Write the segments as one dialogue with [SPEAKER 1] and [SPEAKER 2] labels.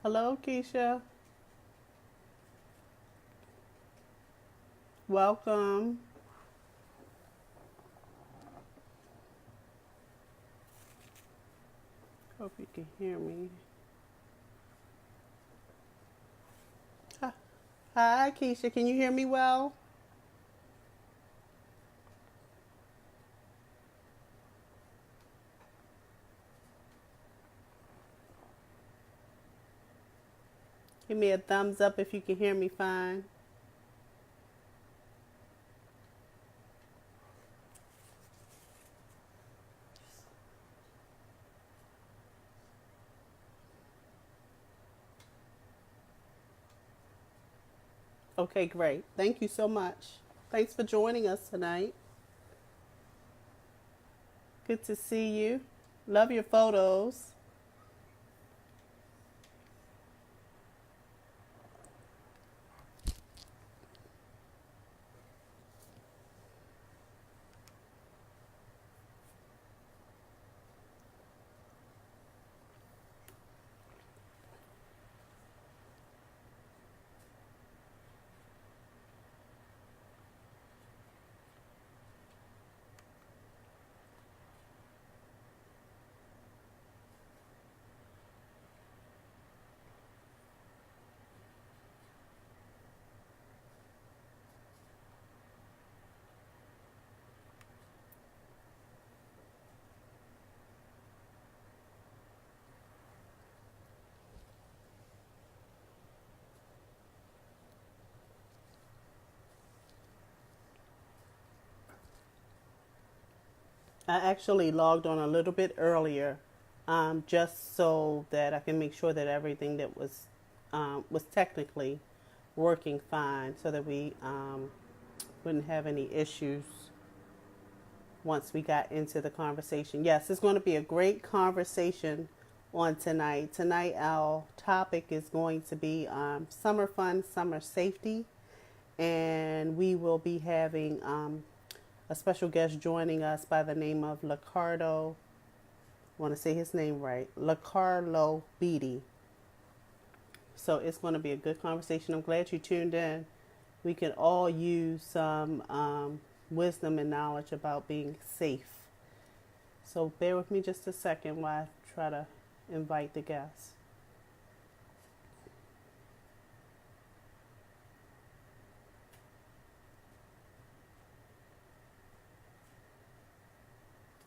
[SPEAKER 1] Hello, Keisha. Welcome. Hope you can hear me. Hi, Hi, Keisha. Can you hear me well? Give me a thumbs up if you can hear me fine. Okay, great. Thank you so much. Thanks for joining us tonight. Good to see you. Love your photos. I actually logged on a little bit earlier, just so that I can make sure that everything that was technically working fine, so that we wouldn't have any issues once we got into the conversation. Yes, it's going to be a great conversation on tonight. Tonight, our topic is going to be summer fun, summer safety, and we will be having a special guest joining us by the name of LeCarlo. I want to say his name right, LeCarlo Beaty. So it's going to be a good conversation. I'm glad you tuned in. We can all use some wisdom and knowledge about being safe. So bear with me just a second while I try to invite the guests.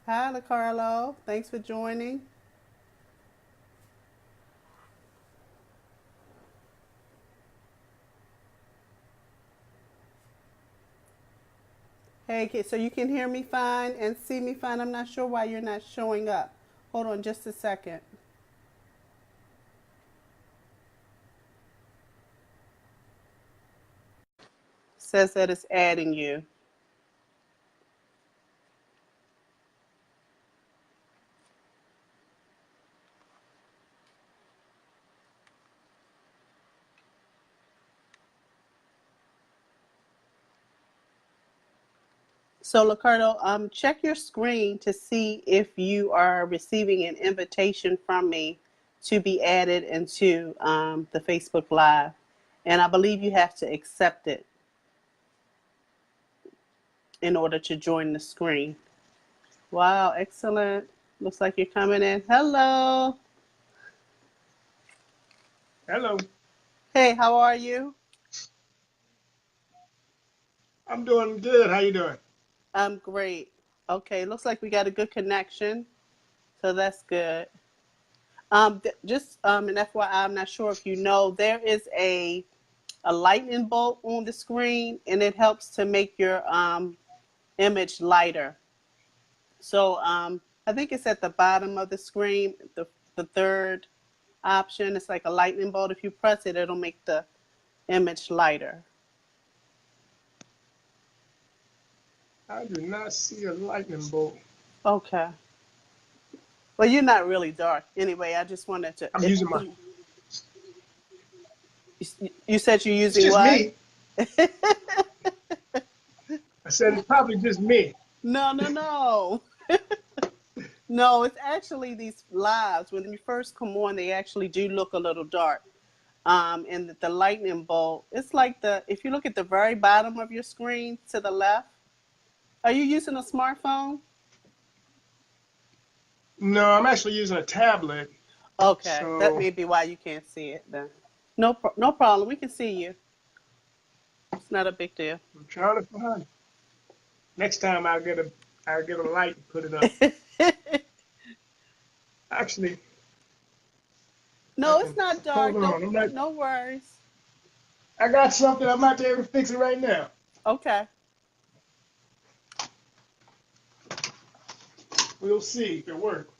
[SPEAKER 1] Hi, LeCarlo. Thanks for joining. Hey, so you can hear me fine and see me fine. I'm not sure why you're not showing up. Hold on just a second. Says that it's adding you. So, Ricardo, check your screen to see if you are receiving an invitation from me to be added into the Facebook Live. And I believe you have to accept it in order to join the screen. Wow, excellent. Looks like you're coming in. Hello.
[SPEAKER 2] Hello,
[SPEAKER 1] Hey, how are you?
[SPEAKER 2] I'm doing good. How you doing?
[SPEAKER 1] I'm great. Okay, looks like we got a good connection, so that's good. Just an FYI, I'm not sure if you know, there is a lightning bolt on the screen, and it helps to make your image lighter. So I think it's at the bottom of the screen, the third option. It's like a lightning bolt. If you press it, it'll make the image lighter.
[SPEAKER 2] I do not see a lightning bolt.
[SPEAKER 1] Okay. Well, you're not really dark. Anyway, I just wanted to.
[SPEAKER 2] I'm using my.
[SPEAKER 1] You said you're
[SPEAKER 2] It's
[SPEAKER 1] using
[SPEAKER 2] just
[SPEAKER 1] what?
[SPEAKER 2] me. I said it's probably just me.
[SPEAKER 1] No, no, no. No, it's actually these lives. When you first come on, they actually do look a little dark. And the lightning bolt, it's like if you look at the very bottom of your screen to the left, are you using a smartphone?
[SPEAKER 2] No, I'm actually using a tablet.
[SPEAKER 1] Okay, that
[SPEAKER 2] So
[SPEAKER 1] may be why you can't see it then. No, no problem. We can see you. It's not a big deal.
[SPEAKER 2] I'm trying to find. Next time I'll get a light and put it up. Actually, I
[SPEAKER 1] No, it's
[SPEAKER 2] can
[SPEAKER 1] not
[SPEAKER 2] hold
[SPEAKER 1] dark. Don't,
[SPEAKER 2] on.
[SPEAKER 1] no worries.
[SPEAKER 2] I got something. I might be able to fix it right now.
[SPEAKER 1] Okay.
[SPEAKER 2] We'll see if it works.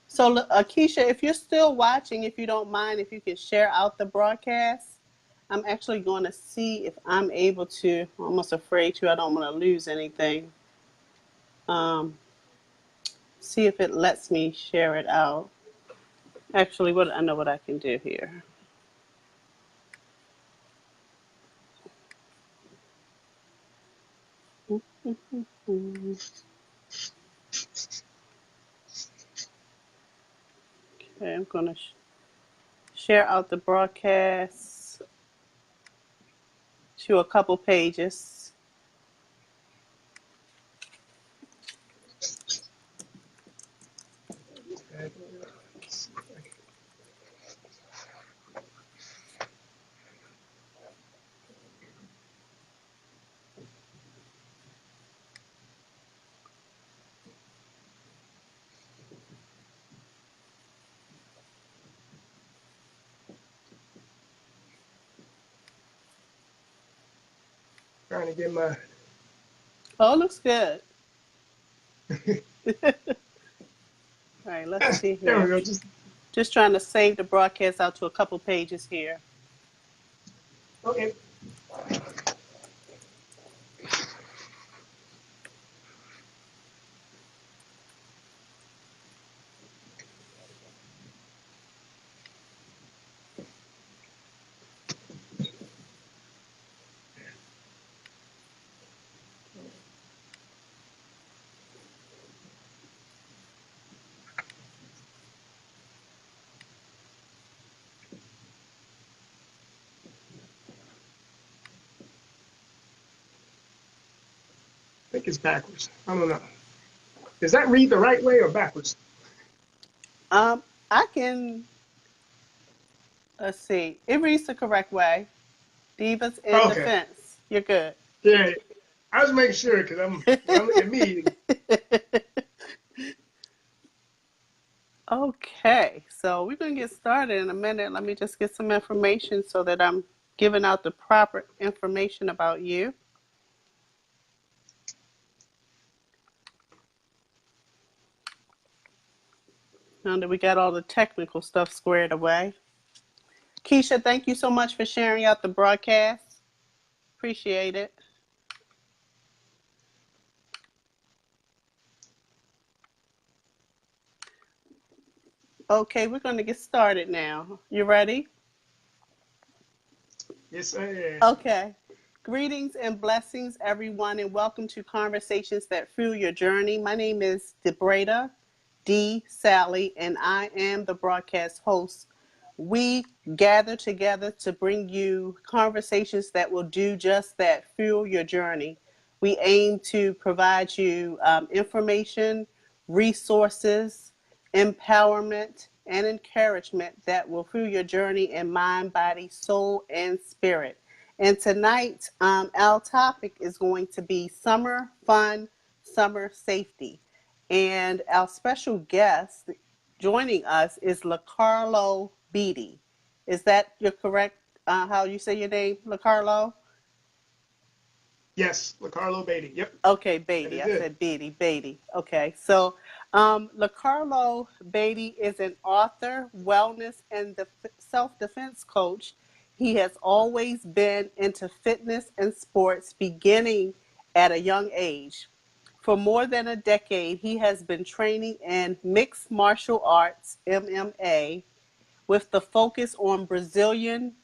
[SPEAKER 1] So, Keisha, if you're still watching, if you don't mind, if you can share out the broadcast, I'm actually going to see if I'm able to. I'm almost afraid to. I don't want to lose anything. Um, See if it lets me share it out. Actually, what I know what I can do here. Okay, I'm going to share out the broadcast to a couple pages.
[SPEAKER 2] Trying to get my.
[SPEAKER 1] Oh, it looks good. All right, let's see
[SPEAKER 2] There we
[SPEAKER 1] here.
[SPEAKER 2] go.
[SPEAKER 1] Just trying to save the broadcast out to a couple pages here.
[SPEAKER 2] Okay. I think it's backwards. I don't know. Does that read the right way or backwards?
[SPEAKER 1] I can, let's see. It reads the correct way. Divas in
[SPEAKER 2] Okay.
[SPEAKER 1] defense. You're good.
[SPEAKER 2] Yeah. I was making sure because when I look at me,
[SPEAKER 1] Okay, so we're going to get started in a minute. Let me just get some information so that I'm giving out the proper information about you. Now that we got all the technical stuff squared away. Keisha, thank you so much for sharing out the broadcast. Appreciate it. Okay, we're going to get started now. You ready?
[SPEAKER 2] yes, I am.
[SPEAKER 1] Okay. Greetings and blessings, everyone, and welcome to Conversations That Fuel Your Journey. My name is Debreda D. Sally, and I am the broadcast host. We gather together to bring you conversations that will do just that, fuel your journey. We aim to provide you information, resources, empowerment, and encouragement that will fuel your journey in mind, body, soul, and spirit. And tonight, our topic is going to be summer fun, summer safety. And our special guest joining us is LeCarlo Beaty. Is that your correct, how you say your name, LeCarlo?
[SPEAKER 2] Yes, LeCarlo Beaty. Yep,
[SPEAKER 1] Okay,
[SPEAKER 2] that
[SPEAKER 1] Beaty.
[SPEAKER 2] is
[SPEAKER 1] I
[SPEAKER 2] it.
[SPEAKER 1] said Beaty. Okay, so LeCarlo Beaty is an author, wellness, and self defense coach. He has always been into fitness and sports beginning at a young age. For more than a decade, he has been training in mixed martial arts, MMA, with the focus on Brazilian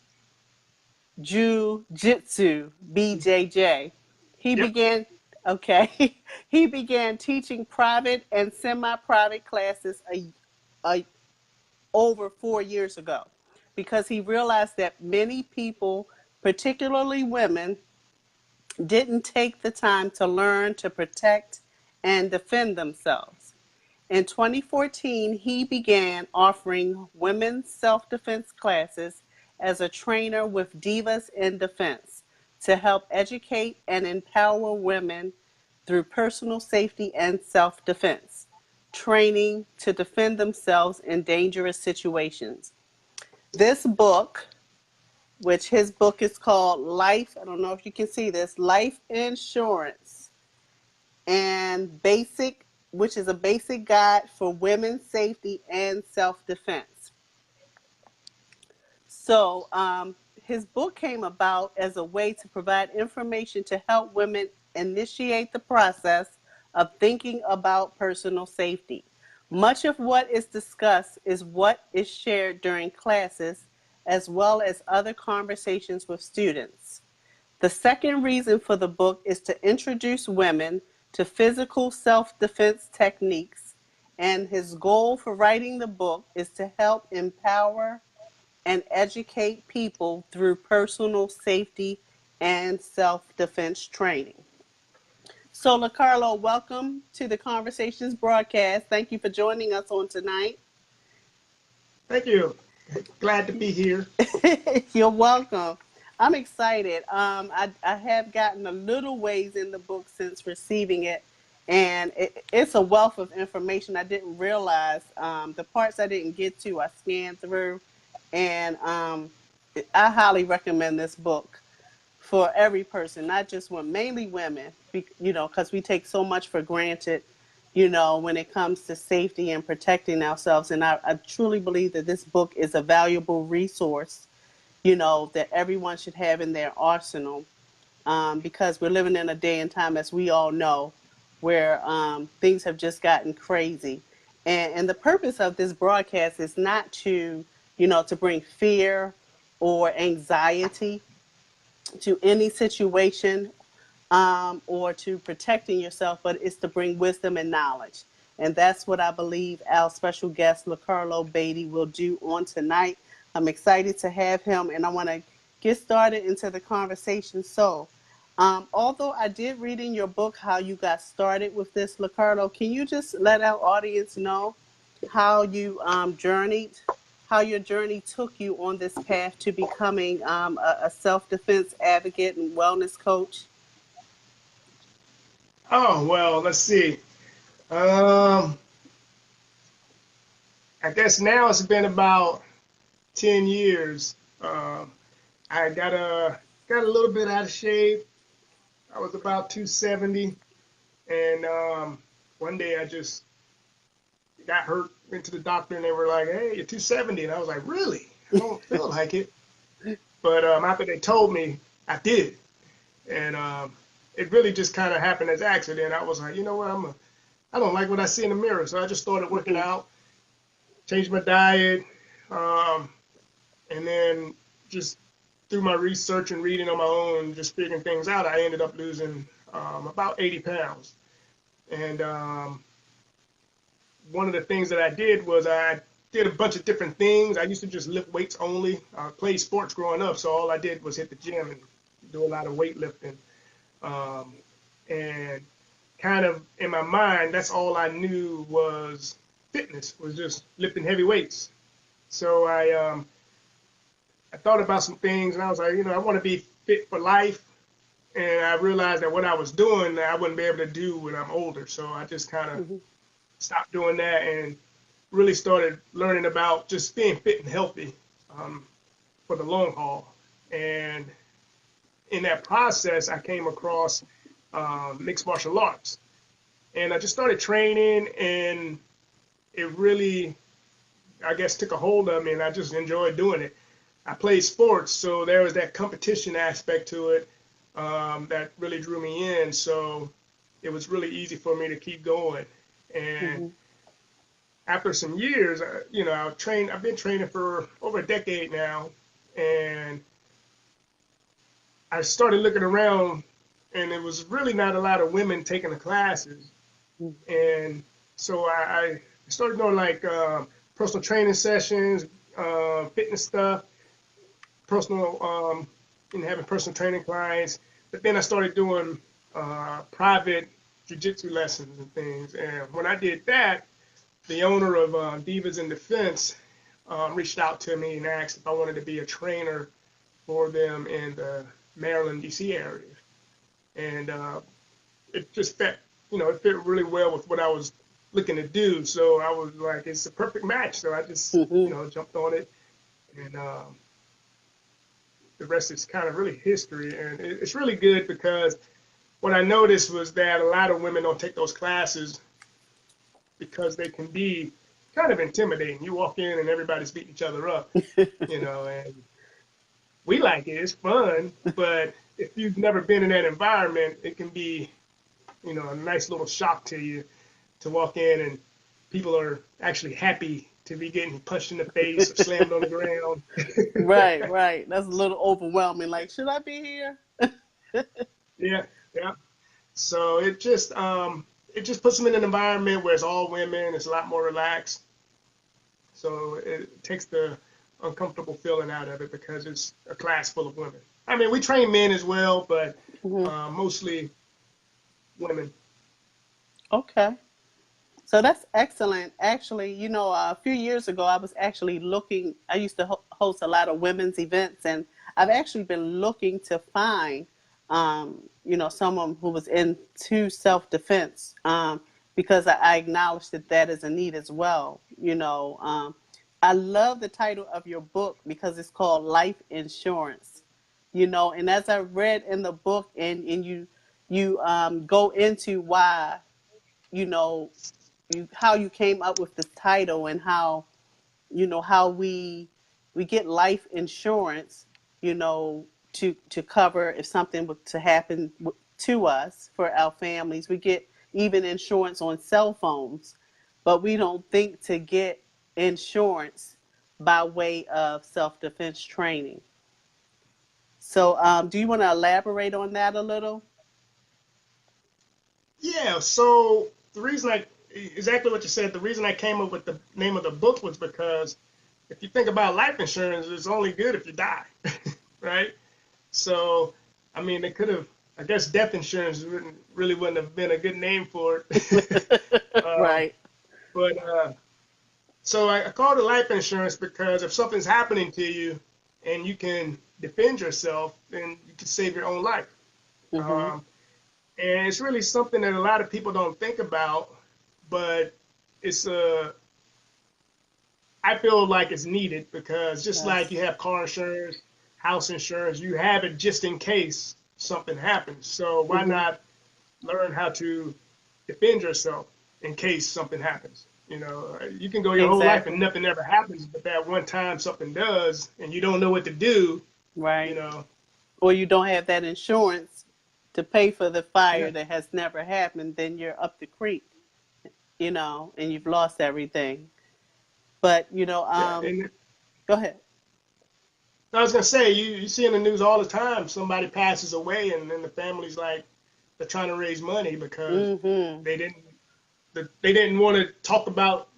[SPEAKER 1] Jiu-Jitsu, BJJ. He
[SPEAKER 2] Yep.
[SPEAKER 1] began okay. He began teaching private and semi-private classes a over 4 years ago because he realized that many people, particularly women, didn't take the time to learn to protect and defend themselves. In 2014, he began offering women's self defense classes as a trainer with Divas in Defense to help educate and empower women through personal safety and self defense, training to defend themselves in dangerous situations. This book, which his book is called Life, I don't know if you can see this, Life Insurance and Basic, which is a basic guide for women's safety and self-defense. So his book came about as a way to provide information to help women initiate the process of thinking about personal safety. Much of what is discussed is what is shared during classes as well as other conversations with students. The second reason for the book is to introduce women to physical self-defense techniques, and his goal for writing the book is to help empower and educate people through personal safety and self-defense training. So, LeCarlo, welcome to the Conversations broadcast. Thank you for joining us on tonight.
[SPEAKER 2] Thank you. Glad to be here.
[SPEAKER 1] You're welcome. I'm excited. I have gotten a little ways in the book since receiving it, and it's a wealth of information I didn't realize. The parts I didn't get to, I scanned through, and I highly recommend this book for every person, not just women, mainly women, because we take so much for granted, when it comes to safety and protecting ourselves. And I truly believe that this book is a valuable resource, that everyone should have in their arsenal, because we're living in a day and time, as we all know, where things have just gotten crazy. And the purpose of this broadcast is not to bring fear or anxiety to any situation, or to protecting yourself, but it's to bring wisdom and knowledge. And that's what I believe our special guest, LeCarlo Beaty, will do on tonight. I'm excited to have him, and I want to get started into the conversation. So, although I did read in your book how you got started with this, LeCarlo, can you just let our audience know how you journeyed, how your journey took you on this path to becoming a self-defense advocate and wellness coach?
[SPEAKER 2] Oh, well, let's see. Um, I guess now it's been about 10 years. I got a little bit out of shape. I was about 270, and one day I just got hurt. Went to the doctor, and they were like, "Hey, you're 270," and I was like, "Really? I don't feel like it." But after they told me, I did, and it really just kind of happened as accident. I was like, you know what? I don't like what I see in the mirror, so I just started working
[SPEAKER 1] Mhm.
[SPEAKER 2] out, changed my diet, um, and then just through my research and reading on my own, just figuring things out, I ended up losing about 80 pounds. And one of the things that I did was I did a bunch of different things. I used to just lift weights only. I played sports growing up, so all I did was hit the gym and do a lot of weightlifting. Um, and kind of in my mind, that's all I knew was fitness, was just lifting heavy weights. So I thought about some things, and I was like, I want to be fit for life. And I realized that what I was doing, I wouldn't be able to do when I'm older. So I just kind of
[SPEAKER 1] Mhm.
[SPEAKER 2] stopped doing that and really started learning about just being fit and healthy um, for the long haul. And in that process, I came across mixed martial arts. And I just started training, and it really, I guess, took a hold of me, and I just enjoyed doing it. I played sports, so there was that competition aspect to it that really drew me in. So it was really easy for me to keep going. And
[SPEAKER 1] Mhm.
[SPEAKER 2] after some years, I've been training for over a decade now, and I started looking around, and there was really not a lot of women taking the classes.
[SPEAKER 1] Mhm.
[SPEAKER 2] And so I started doing like personal training sessions, fitness stuff, personal, having personal training clients. But then I started doing private jujitsu lessons and things. And when I did that, the owner of Divas in Defense reached out to me and asked if I wanted to be a trainer for them in the Maryland, D.C. area. And it just it fit really well with what I was looking to do. So I was like, it's a perfect match. So I just,
[SPEAKER 1] Mhm.
[SPEAKER 2] jumped on it. And the rest is kind of really history. And it's really good because what I noticed was that a lot of women don't take those classes because they can be kind of intimidating. You walk in and everybody's beating each other up, and we like it. It's fun. But if you've never been in that environment, it can be, a nice little shock to you to walk in and people are actually happy to be getting punched in the face or slammed on the ground.
[SPEAKER 1] Right, right. That's a little overwhelming. Like, should I be here?
[SPEAKER 2] Yeah, yeah. So it just puts them in an environment where it's all women. It's a lot more relaxed. So it takes the uncomfortable feeling out of it because it's a class full of women. I mean, we train men as well, but
[SPEAKER 1] Mhm.
[SPEAKER 2] mostly women.
[SPEAKER 1] Okay. So that's excellent. Actually, a few years ago, I was actually I used to host a lot of women's events, and I've actually been looking to find, someone who was into self defense, because I acknowledge that that is a need as well. I love the title of your book because it's called Life Insurance. And as I read in the book, and you go into why, you know how you came up with this title, and how we get life insurance, to cover if something were to happen to us, for our families. We get even insurance on cell phones, but we don't think to get insurance by way of self-defense training. So do you want to elaborate on that a little?
[SPEAKER 2] Yeah. So the reason exactly what you said, the reason I came up with the name of the book was because if you think about life insurance, it's only good if you die, right? So, I mean, they could have, I guess, death insurance really wouldn't have been a good name for it. um,
[SPEAKER 1] Right.
[SPEAKER 2] but so I called it life insurance because if something's happening to you and you can defend yourself, then you can save your own life.
[SPEAKER 1] Mm-hmm.
[SPEAKER 2] Um, and it's really something that a lot of people don't think about, but it's I feel like it's needed because just like
[SPEAKER 1] Yes.
[SPEAKER 2] you have car insurance, house insurance, you have it just in case something happens. So why
[SPEAKER 1] Mm-hmm.
[SPEAKER 2] not learn how to defend yourself in case something happens? You can go your whole life and
[SPEAKER 1] Exactly.
[SPEAKER 2] nothing ever happens, but that one time something does and you don't know what to do, you
[SPEAKER 1] Right.
[SPEAKER 2] know.
[SPEAKER 1] Or you don't have that insurance to pay for the fire
[SPEAKER 2] Yeah,
[SPEAKER 1] that has never happened, then you're up the creek, and you've lost everything. But,
[SPEAKER 2] yeah. And
[SPEAKER 1] go ahead.
[SPEAKER 2] I was gonna say, you see in the news all the time, somebody passes away and then the family's like they're trying to raise money because
[SPEAKER 1] Mm-hmm.
[SPEAKER 2] they didn't they didn't want to talk about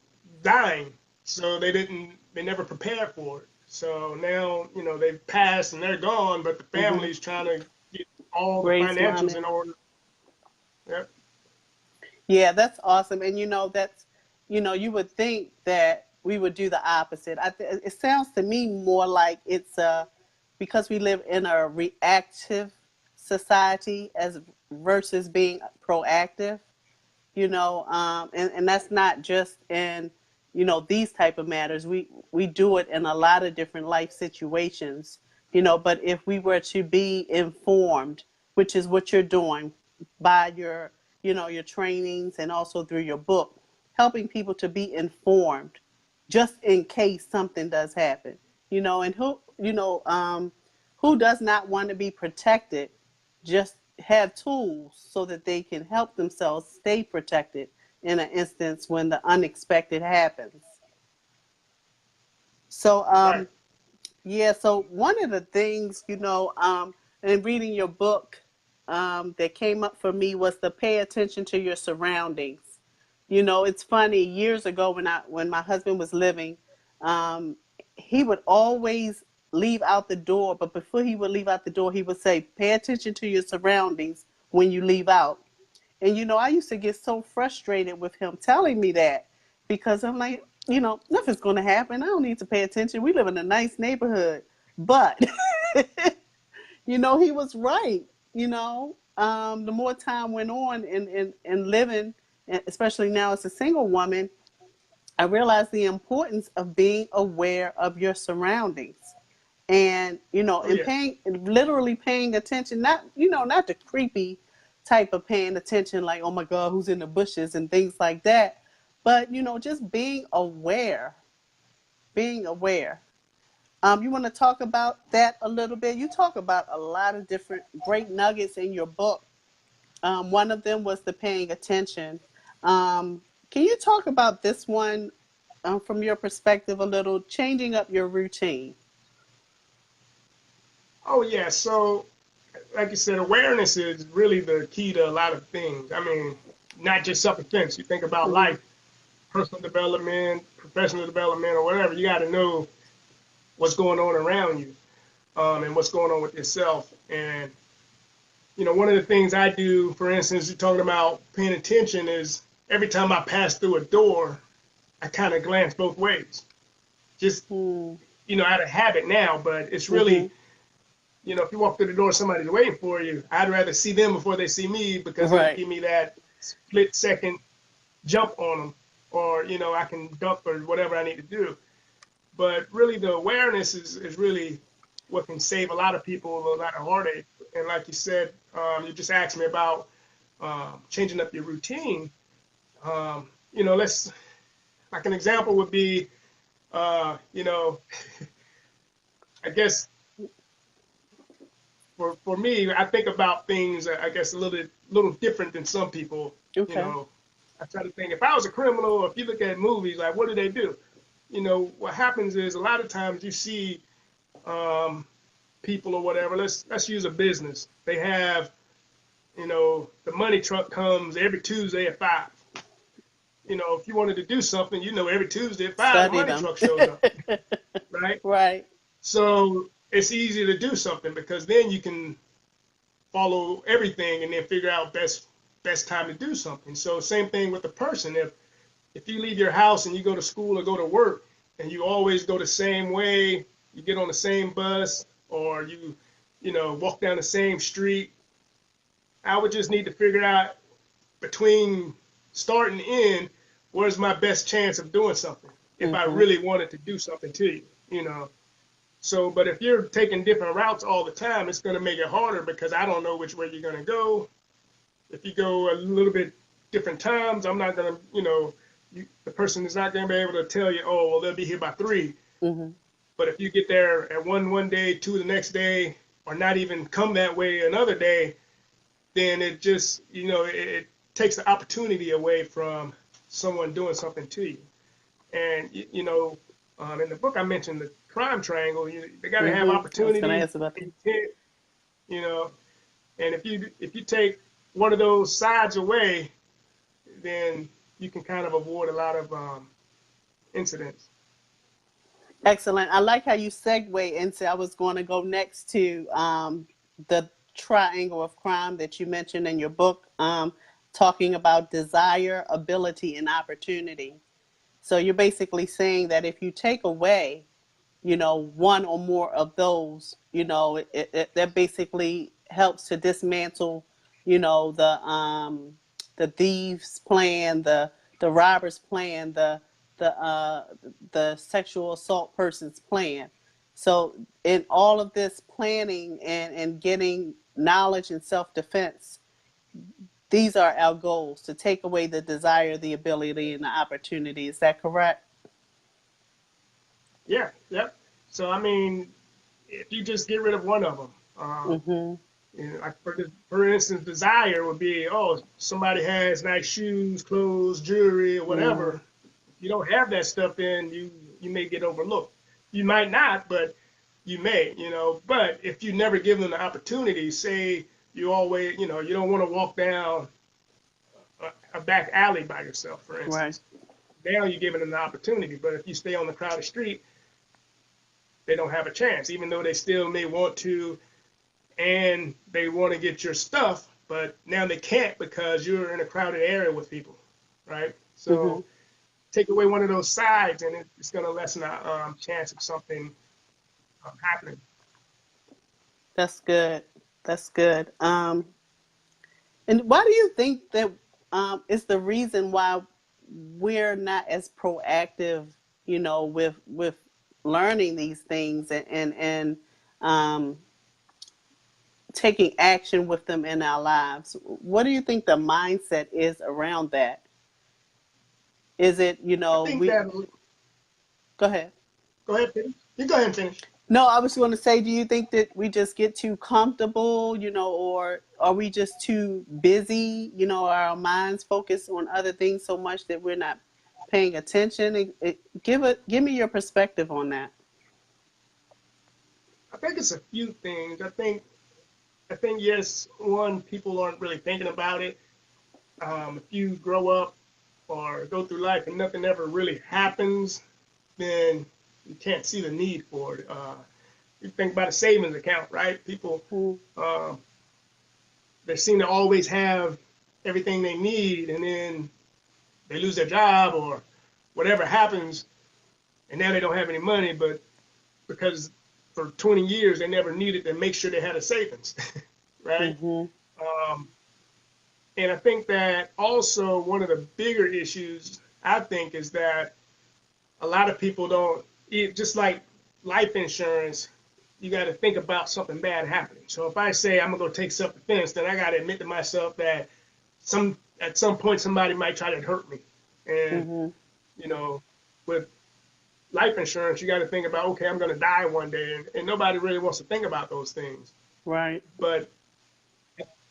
[SPEAKER 2] dying, so they never prepared for it. So now they've passed and they're gone, but the
[SPEAKER 1] Mm-hmm.
[SPEAKER 2] family's trying to get all the
[SPEAKER 1] Raise
[SPEAKER 2] financials
[SPEAKER 1] money.
[SPEAKER 2] in order. Yep.
[SPEAKER 1] Yeah, that's awesome. And you would think that we would do the opposite. It sounds to me more like it's because we live in a reactive society as versus being proactive. And that's not just in these type of matters. We do it in a lot of different life situations. But if we were to be informed, which is what you're doing by your trainings, and also through your book, helping people to be informed just in case something does happen. And who does not want to be protected, just have tools so that they can help themselves stay protected in an instance when the unexpected happens. So,
[SPEAKER 2] Right.
[SPEAKER 1] yeah, so one of the things, in reading your book, that came up for me was to pay attention to your surroundings. It's funny, years ago when my husband was living, um, he would always leave out the door, but before he would leave out the door, he would say, pay attention to your surroundings when you leave out. And I used to get so frustrated with him telling me that because I'm like, nothing's going to happen. I don't need to pay attention. We live in a nice neighborhood. But, he was right. The more time went on in living, especially now as a single woman, I realized the importance of being aware of your surroundings and
[SPEAKER 2] Oh
[SPEAKER 1] and
[SPEAKER 2] yeah.
[SPEAKER 1] literally paying attention, not the creepy type of paying attention like, oh my god, who's in the bushes and things like that, but just being aware. You want to talk about that a little bit? You talk about a lot of different great nuggets in your book. One of them was the paying attention. um, can you talk about this one, from your perspective, a little, changing up your routine?
[SPEAKER 2] Oh yeah. So like you said, awareness is really the key to a lot of things. I mean, not just self-defense. You think about
[SPEAKER 1] Hmm.
[SPEAKER 2] life, personal development, professional development, or whatever. You got to know what's going on around you, and what's going on with yourself. And one of the things I do, for instance, you're talking about paying attention, is every time I pass through a door, I kind of glance both ways. Just out of habit now, but it's
[SPEAKER 1] Hmm.
[SPEAKER 2] really, if you walk through the door, somebody's waiting for you. I'd rather see them before they see me because it'll
[SPEAKER 1] Right.
[SPEAKER 2] give me that split second jump on them, or I can duck or whatever I need to do. But really, the awareness is really what can save a lot of people a lot of heartache. And like you said, you just asked me about changing up your routine. Let's like an example would be, uh, you know, I guess for me, I think about things, I guess, a little different than some people. You
[SPEAKER 1] Okay.
[SPEAKER 2] know, I try to think, if I was a criminal, or if you look at movies, like, what do they do? What happens is, a lot of times you see um, people or whatever. Let's use a business. They have, the money truck comes every Tuesday at 5. If you wanted to do something, every Tuesday at 5 the
[SPEAKER 1] Study
[SPEAKER 2] money
[SPEAKER 1] them.
[SPEAKER 2] truck shows up, right?
[SPEAKER 1] Right.
[SPEAKER 2] So it's easy to do something because then you can follow everything and then figure out best time to do something. So same thing with the person. If you leave your house and you go to school or go to work and you always go the same way, you get on the same bus, or you walk down the same street, I would just need to figure out, between start and end, where's my best chance of doing something if I
[SPEAKER 1] Hmm.
[SPEAKER 2] really wanted to do something to you. So, but if you're taking different routes all the time, it's going to make it harder because I don't know which way you're going to go. If you go a little bit different times, I'm not going to, the person is not going to be able to tell you, oh, well, they'll be here by 3.
[SPEAKER 1] Hmm.
[SPEAKER 2] But if you get there at one day, 2 the next day, or not even come that way another day, then it just, it takes the opportunity away from someone doing something to you. And, in the book, I mentioned the crime triangle. They got to have
[SPEAKER 1] I was gonna
[SPEAKER 2] opportunity,
[SPEAKER 1] ask about that.
[SPEAKER 2] intent, you know, and if you take one of those sides away, then you can kind of avoid a lot of incidents.
[SPEAKER 1] Excellent. I like how you segue into. I was going to go next to the triangle of crime that you mentioned in your book, talking about desire, ability, and opportunity. So you're basically saying that if you take away, one or more of those, that basically helps to dismantle, the thieves plan, the robbers plan, the the sexual assault person's plan. So in all of this planning and getting knowledge and self-defense, these are our goals: to take away the desire, the ability, and the opportunity. Is that correct?
[SPEAKER 2] Yeah, yep. So I mean, if you just get rid of one of them,
[SPEAKER 1] Mhm.
[SPEAKER 2] you know, like for instance, desire would be, oh, somebody has nice shoes, clothes, jewelry, or
[SPEAKER 1] Mm.
[SPEAKER 2] whatever. If you don't have that stuff, then you may get overlooked. You might not, but you may, you know. But if you never give them the opportunity, say you always, you know, you don't want to walk down a back alley by yourself, for
[SPEAKER 1] Right.
[SPEAKER 2] instance. Now you're giving them the opportunity. But if you stay on the crowded street, they don't have a chance, even though they still may want to and they want to get your stuff, but now they can't because you're in a crowded area with people, right?
[SPEAKER 1] Mhm.
[SPEAKER 2] So take away one of those sides, and it's going to lessen the chance of something happening.
[SPEAKER 1] That's good. That's good. And why do you think that is the reason why we're not as proactive, with learning these things and um, taking action with them in our lives? What do you think the mindset is around that? Is it,
[SPEAKER 2] I think
[SPEAKER 1] we
[SPEAKER 2] that,
[SPEAKER 1] go ahead.
[SPEAKER 2] go ahead, finish. You go ahead and finish.
[SPEAKER 1] No, I was going to say, do you think that we just get too comfortable, or are we just too busy? Our minds focus on other things so much that we're not paying attention. Give me your perspective on that.
[SPEAKER 2] I think it's a few things. I think yes, one, people aren't really thinking about it. If you grow up or go through life and nothing ever really happens, then you can't see the need for it. You think about a savings account, right? People,
[SPEAKER 1] Mm.
[SPEAKER 2] uh, they seem to always have everything they need, and then they lose their job or whatever happens, and now they don't have any money, but because for 20 years they never needed to make sure they had a savings, right?
[SPEAKER 1] Mm-hmm.
[SPEAKER 2] Um, and I think that also one of the bigger issues I think is that a lot of people don't, just like life insurance, you got to think about something bad happening. So if I say I'm gonna go take self-defense, then I got to admit to myself that at some point somebody might try to hurt me. And
[SPEAKER 1] Mm-hmm.
[SPEAKER 2] you know, with life insurance, you got to think about, okay, I'm gonna die one day, and nobody really wants to think about those things.
[SPEAKER 1] Right.
[SPEAKER 2] But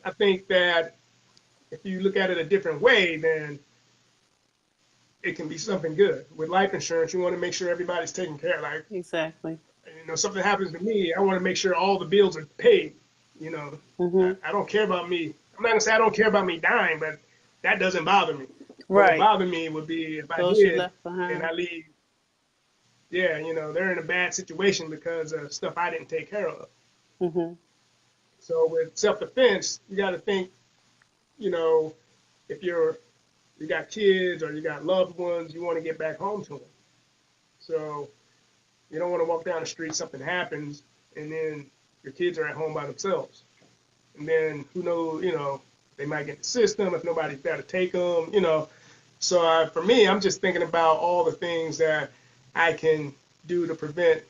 [SPEAKER 2] I think that if you look at it a different way, then it can be something good. With life insurance, you want to make sure everybody's taken care of. Like,
[SPEAKER 1] Exactly.
[SPEAKER 2] something happens to me, I want to make sure all the bills are paid. You know,
[SPEAKER 1] Mm-hmm.
[SPEAKER 2] I don't care about me. I'm not gonna say I don't care about me dying, but that doesn't bother me. What would
[SPEAKER 1] Right.
[SPEAKER 2] bother me would be if I
[SPEAKER 1] Those you
[SPEAKER 2] did
[SPEAKER 1] left
[SPEAKER 2] and
[SPEAKER 1] behind.
[SPEAKER 2] I leave. Yeah, they're in a bad situation because of stuff I didn't take care of.
[SPEAKER 1] Mm-hmm.
[SPEAKER 2] So with self-defense, you got to think, you know, if you got kids or you got loved ones, you want to get back home to them. So you don't want to walk down the street, something happens, and then your kids are at home by themselves. And then who knows, they might get the system if nobody's there to take them. So for me, I'm just thinking about all the things that I can do to prevent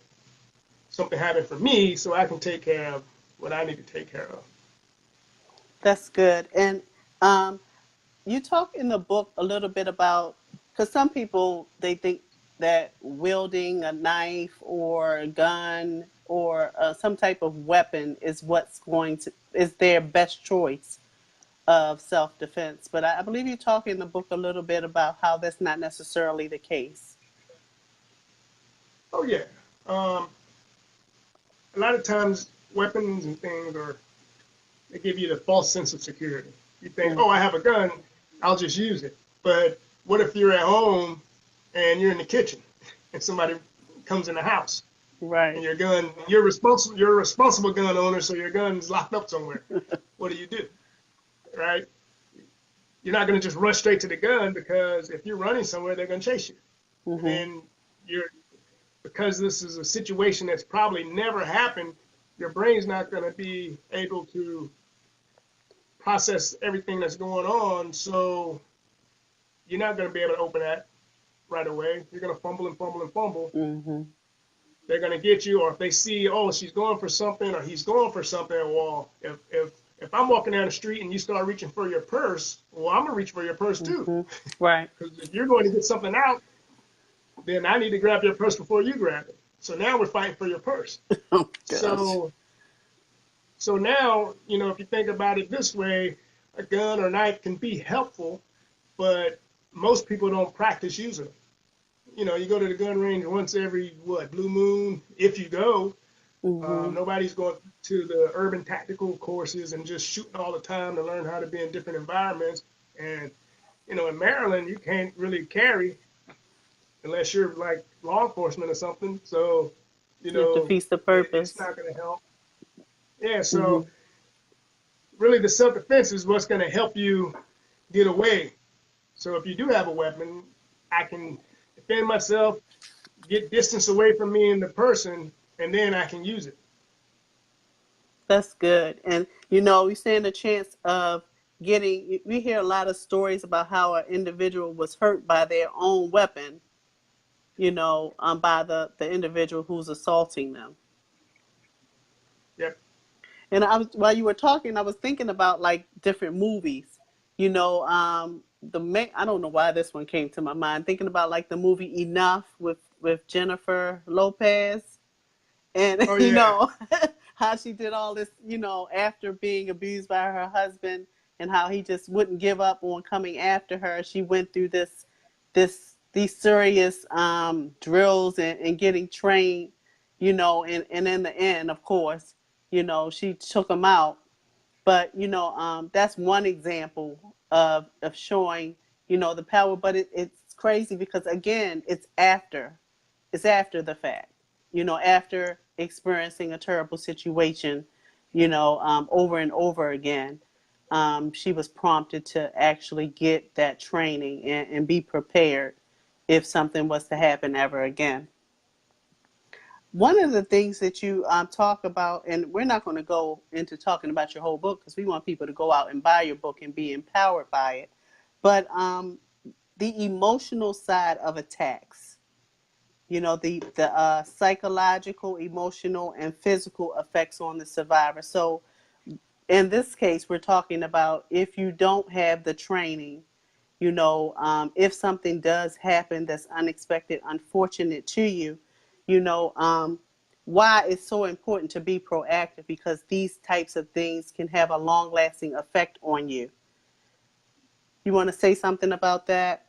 [SPEAKER 2] something happening for me so I can take care of what I need to take care of.
[SPEAKER 1] That's good. And um, you talk in the book a little bit about, because some people they think that wielding a knife or a gun or some type of weapon is their best choice of self-defense. But I believe you talk in the book a little bit about how that's not necessarily the case.
[SPEAKER 2] Oh, yeah. Um, a lot of times, weapons and things they give you the false sense of security. You think, oh, I
[SPEAKER 1] Mm-hmm.
[SPEAKER 2] have a gun, I'll just use it. But what if you're at home and you're in the kitchen and somebody comes in the house and
[SPEAKER 1] Right.
[SPEAKER 2] your gun, you're a responsible gun owner, so your gun's locked up somewhere. What do? Right? You're not going to just rush straight to the gun because if you're running somewhere, they're going to chase you. And
[SPEAKER 1] Mm-hmm.
[SPEAKER 2] then you're because this is a situation that's probably never happened, your brain's not going to be able to process everything that's going on. So you're not going to be able to open that right away. You're going to fumble and fumble and fumble.
[SPEAKER 1] Mm-hmm.
[SPEAKER 2] They're going to get you, or if they see, oh, she's going for something, or he's going for something. Well, if I'm walking down the street and you start reaching for your purse, well, I'm gonna reach for your purse too,
[SPEAKER 1] Mm-hmm. Right.
[SPEAKER 2] because if you're going to get something out, then I need to grab your purse before you grab it. So now we're fighting for your purse.
[SPEAKER 1] Oh gosh.
[SPEAKER 2] So so now, if you think about it this way, a gun or knife can be helpful, but most people don't practice using them. You go to the gun range once every blue moon, if you go.
[SPEAKER 1] Mhm.
[SPEAKER 2] Nobody's going to the urban tactical courses and just shooting all the time to learn how to be in different environments. And in Maryland, you can't really carry unless you're like law enforcement or something. So,
[SPEAKER 1] It defeats the
[SPEAKER 2] it's
[SPEAKER 1] purpose.
[SPEAKER 2] not going to help. Yeah.
[SPEAKER 1] Mhm.
[SPEAKER 2] So really, the self-defense is what's going to help you get away. So if you do have a weapon, I can defend myself, get distance away from me and the person, and then I can use it.
[SPEAKER 1] That's good. And we stand a chance of getting. We hear a lot of stories about how an individual was hurt by their own weapon. By the individual who's assaulting them.
[SPEAKER 2] Yep.
[SPEAKER 1] And while you were talking, I was thinking about like different movies. I don't know why this one came to my mind. Thinking about like the movie Enough with Jennifer Lopez, and
[SPEAKER 2] Oh yeah.
[SPEAKER 1] how she did all this, after being abused by her husband, and how he just wouldn't give up on coming after her. She went through these serious drills and getting trained, and in the end, of course, she took him out. But that's one example of showing the power. But it's crazy because again, it's after the fact, after experiencing a terrible situation, over and over again. She was prompted to actually get that training and be prepared if something was to happen ever again. One of the things that you talk about, and we're not going to go into talking about your whole book because we want people to go out and buy your book and be empowered by it, but the emotional side of attacks, the psychological, emotional, and physical effects on the survivor. So in this case, we're talking about if you don't have the training, if something does happen that's unexpected, unfortunate to you, you know, um, why it's so important to be proactive because these types of things can have a long lasting effect on you. You want to say something about that?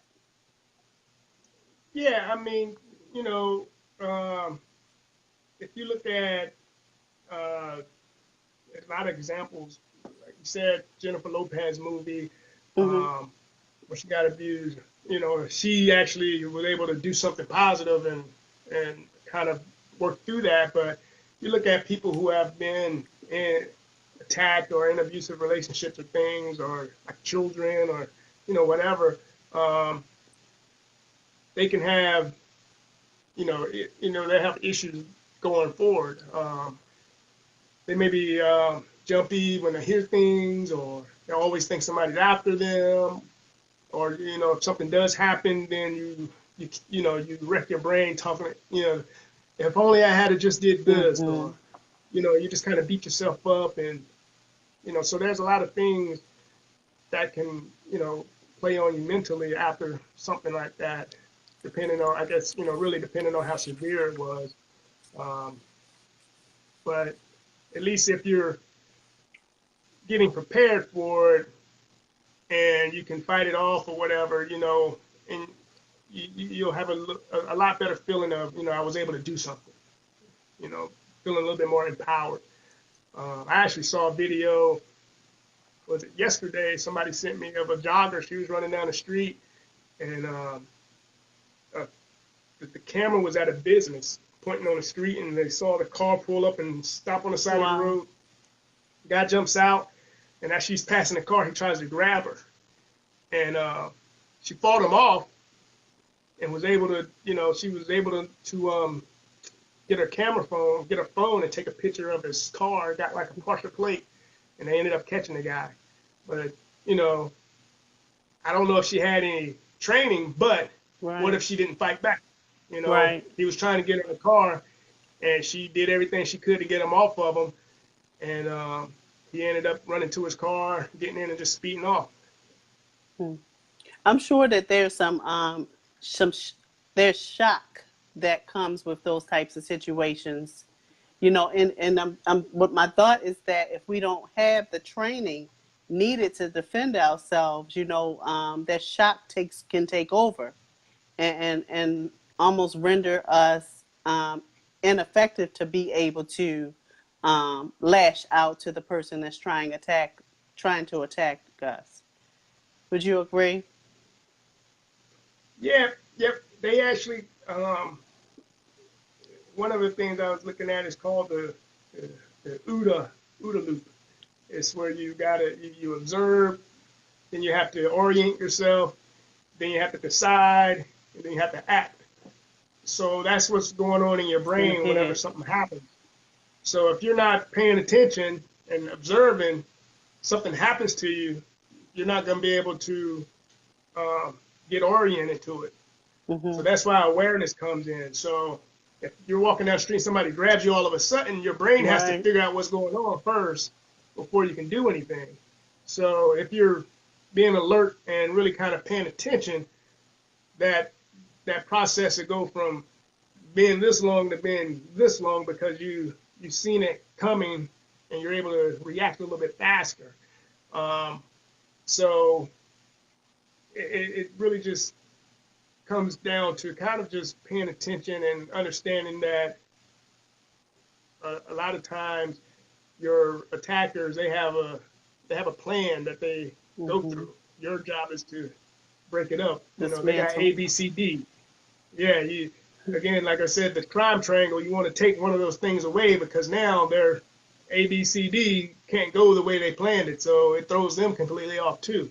[SPEAKER 2] Yeah. I mean, you know, um, if you look at a lot of examples, like you said, Jennifer Lopez movie,
[SPEAKER 1] Mm-hmm.
[SPEAKER 2] um, where she got abused. She actually was able to do something positive and kind of work through that. But you look at people who have been attacked or in abusive relationships or things, or like children, or whatever. Um, they can have they have issues going forward. They may be jumpy when they hear things, or they always think somebody's after them, or if something does happen, then you wreck your brain talking. If only I had just did this,
[SPEAKER 1] Mm-hmm.
[SPEAKER 2] or you just kind of beat yourself up, and so there's a lot of things that can play on you mentally after something like that, depending on, I guess, really depending on how severe it was. Um, but at least if you're getting prepared for it and you can fight it off or whatever, and you'll have a lot better feeling of, I was able to do something, you know, feeling a little bit more empowered. I actually saw a video, was it yesterday? Somebody sent me of a jogger. She was running down the street, and uh, the camera was at a business pointing on the street, and they saw the car pull up and stop on the side of the
[SPEAKER 1] Wow.
[SPEAKER 2] road. The guy jumps out, and as she's passing the car, he tries to grab her, and she fought him off, and was able to, she was able to get her camera phone, get her phone, and take a picture of his car. Got like a partial plate, and they ended up catching the guy. But you know, I don't know if she had any training, but what
[SPEAKER 1] Right.
[SPEAKER 2] if she didn't fight back?
[SPEAKER 1] Right.
[SPEAKER 2] He was trying to get her in the car, and she did everything she could to get him off of him, and he ended up running to his car, getting in, and just speeding off.
[SPEAKER 1] Hmm. I'm sure that there's some there's shock. that comes with those types of situations. And what my thought is that if we don't have the training needed to defend ourselves, that shock can take over and almost render us ineffective to be able to lash out to the person that's trying to attack us. Would you agree?
[SPEAKER 2] Yeah, yep. They actually, one of the things I was looking at is called the OODA loop. It's where you observe, then you have to orient yourself, then you have to decide, and then you have to act. So that's what's going on in your brain whenever something happens. So if you're not paying attention and observing, something happens to you, you're not going to be able to get oriented to it. So that's why awareness comes in. So if you're walking down the street, somebody grabs you all of a sudden, your brain has to figure out what's going on first before you can do anything. So if you're being alert and really kind of paying attention, that process will go from being this long to being this long because you've seen it coming and you're able to react a little bit faster. So it really just comes down to kind of just paying attention and understanding that a lot of times your attackers, they have a plan that they go through. Your job is to break it up. They got A, B, C, D. Yeah, again, like I said, the crime triangle, you want to take one of those things away because now their A, B, C, D can't go the way they planned it, so it throws them completely off too.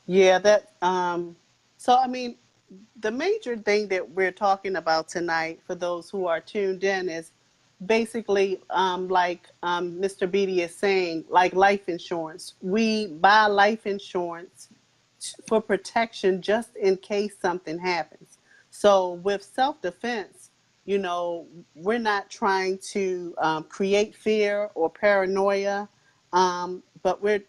[SPEAKER 1] Yeah, so I mean, the major thing that we're talking about tonight for those who are tuned in is basically, Mr. Beaty is saying, like life insurance. We buy life insurance for protection just in case something happens. So with self-defense, we're not trying to create fear or paranoia, but we're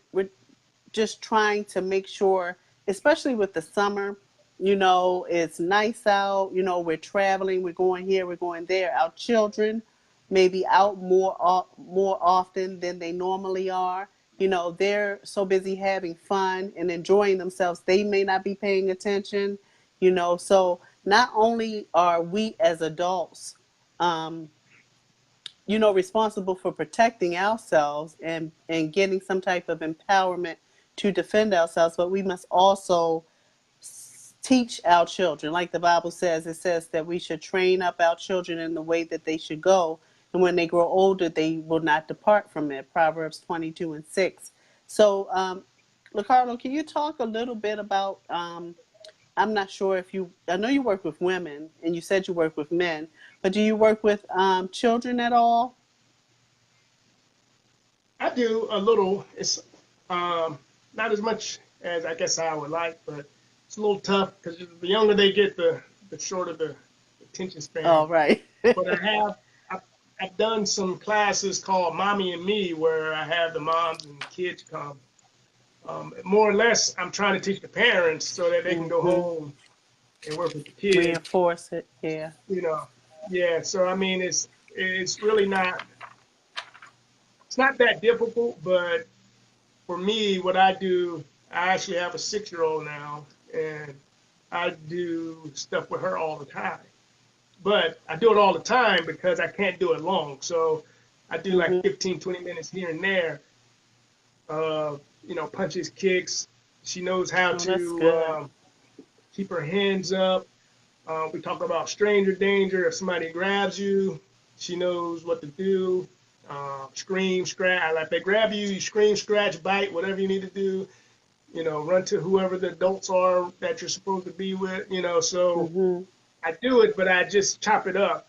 [SPEAKER 1] just trying to make sure, especially with the summer, it's nice out, we're traveling, we're going here, we're going there. Our children may be out more often than they normally are. They're so busy having fun and enjoying themselves, they may not be paying attention, so not only are we as adults, responsible for protecting ourselves and getting some type of empowerment to defend ourselves, but we must also teach our children. Like the Bible says, it says that we should train up our children in the way that they should go. And when they grow older, they will not depart from it. Proverbs 22:6. So, LeCarlo, can you talk a little bit about, I'm not sure I know you work with women and you said you work with men, but do you work with children at all?
[SPEAKER 2] I do a little. It's not as much as I guess I would like, but it's a little tough because the younger they get, the shorter the attention span.
[SPEAKER 1] Oh, right.
[SPEAKER 2] But I've done some classes called Mommy and Me where I have the moms and kids come. More or less, I'm trying to teach the parents so that they can go home and work with the kids.
[SPEAKER 1] Reinforce it, yeah.
[SPEAKER 2] Yeah. So I mean, it's really not. It's not that difficult, but for me, what I do, I actually have a 6-year-old now, and I do stuff with her all the time. But I do it all the time because I can't do it long. So I do like 15, 20 minutes here and there. Punches, kicks. She knows how to keep her hands up. We talk about stranger danger. If somebody grabs you, she knows what to do. Scream, scratch. Like they grab you, you scream, scratch, bite, whatever you need to do. Run to whoever the adults are that you're supposed to be with. So I do it, but I just chop it up.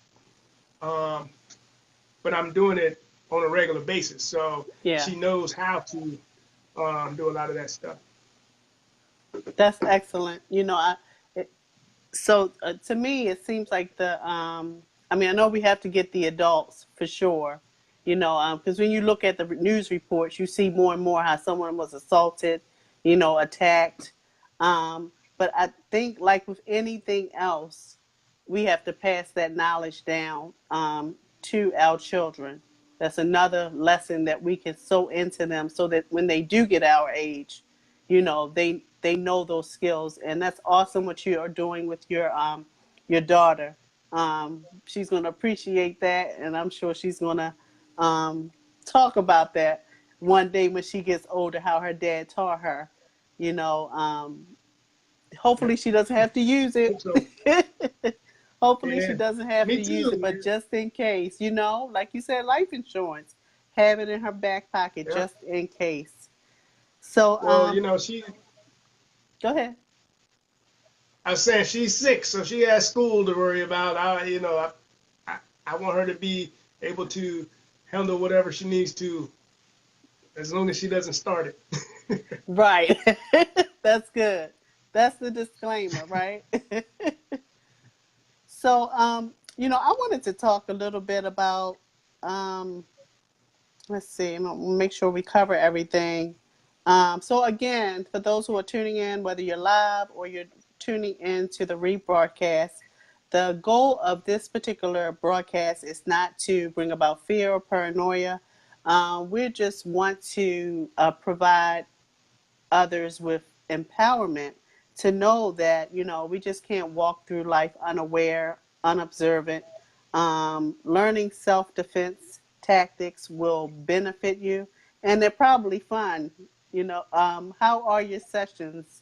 [SPEAKER 2] But I'm doing it on a regular basis, so she knows how to do a lot of that stuff.
[SPEAKER 1] That's excellent. To me, it seems like I know we have to get the adults for sure, because when you look at the news reports, you see more and more how someone was assaulted, attacked. But But I think, like with anything else, we have to pass that knowledge down to our children. That's another lesson that we can sow into them, so that when they do get our age, they know those skills. And that's awesome what you are doing with your daughter. She's going to appreciate that, and I'm sure she's going to talk about that one day when she gets older, how her dad taught her. You know,
[SPEAKER 2] Yeah.
[SPEAKER 1] hopefully she doesn't have to use it.
[SPEAKER 2] Hope so.
[SPEAKER 1] Hopefully she
[SPEAKER 2] Yeah.
[SPEAKER 1] doesn't have to
[SPEAKER 2] Me
[SPEAKER 1] use it,
[SPEAKER 2] too.
[SPEAKER 1] but just in case, like you said, life insurance, have it in her back pocket
[SPEAKER 2] Yeah.
[SPEAKER 1] just in case. So,
[SPEAKER 2] Well,
[SPEAKER 1] go ahead.
[SPEAKER 2] I was saying she's 6, so she has school to worry about. I want her to be able to handle whatever she needs to, as long as she doesn't start it.
[SPEAKER 1] Right. That's good. That's the disclaimer, right? So, I wanted to talk a little bit about, um, let's see, I'm gonna make sure we cover everything. So again, for those who are tuning in, whether you're live or you're tuning in to the rebroadcast, the goal of this particular broadcast is not to bring about fear or paranoia. We just want to provide others with empowerment to know that, we just can't walk through life unaware, unobservant. Learning self-defense tactics will benefit you, and they're probably fun. How are your sessions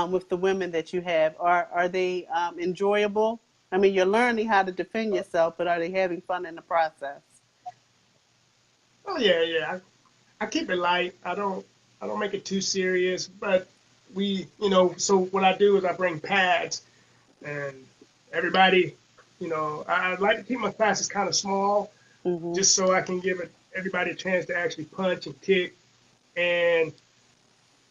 [SPEAKER 1] with the women that you have? Are they enjoyable? I mean, you're learning how to defend yourself, but are they having fun in the process?
[SPEAKER 2] Oh yeah, yeah. I keep it light. I don't make it too serious. But so what I do is I bring pads, and everybody, I like to keep my classes kind of small,
[SPEAKER 1] Mm-hmm.
[SPEAKER 2] just so I can give everybody a chance to actually punch and kick. And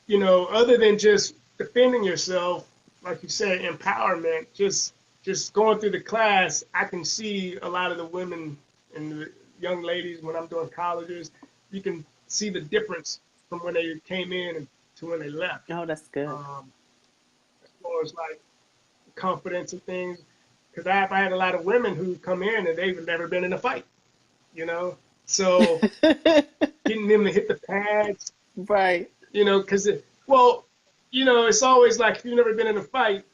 [SPEAKER 2] other than just defending yourself, like you said, empowerment, just going through the class, I can see a lot of the women and the young ladies when I'm doing colleges. You can see the difference from when they came in to when they left.
[SPEAKER 1] Oh, that's good.
[SPEAKER 2] As far as like confidence and things, because I had a lot of women who come in and they've never been in a fight, you know. So getting them to hit the pads,
[SPEAKER 1] Right.
[SPEAKER 2] because well, it's always like if you've never been in a fight,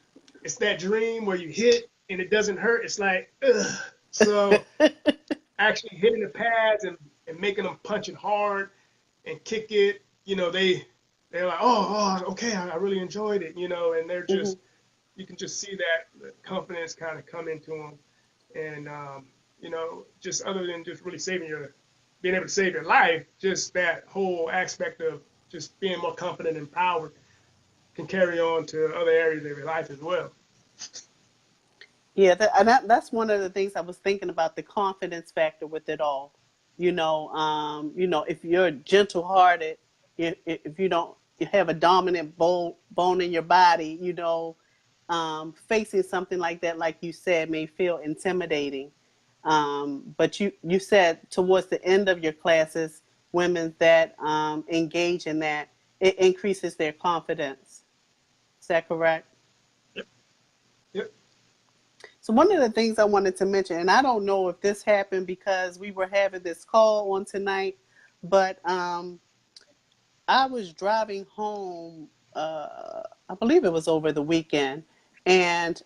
[SPEAKER 2] it's that dream where you hit and it doesn't hurt. It's like, ugh. So actually hitting the pads and making them punch it hard and kick it, they're like, oh, okay, I really enjoyed it, and they're
[SPEAKER 1] Mm-hmm.
[SPEAKER 2] just, you can just see that the confidence kind of come into them, and just other than just really being able to save your life, just that whole aspect of just being more confident and empowered can carry on to other areas of your life as well.
[SPEAKER 1] Yeah, that's one of the things I was thinking about, the confidence factor with it all. If you're gentle hearted, if you don't you have a dominant bone in your body, facing something like that, like you said, may feel intimidating. But you said towards the end of your classes, women that engage in that, it increases their confidence. Is that correct?
[SPEAKER 2] Yep. Yep.
[SPEAKER 1] So one of the things I wanted to mention, and I don't know if this happened because we were having this call on tonight, but I was driving home. I believe it was over the weekend, and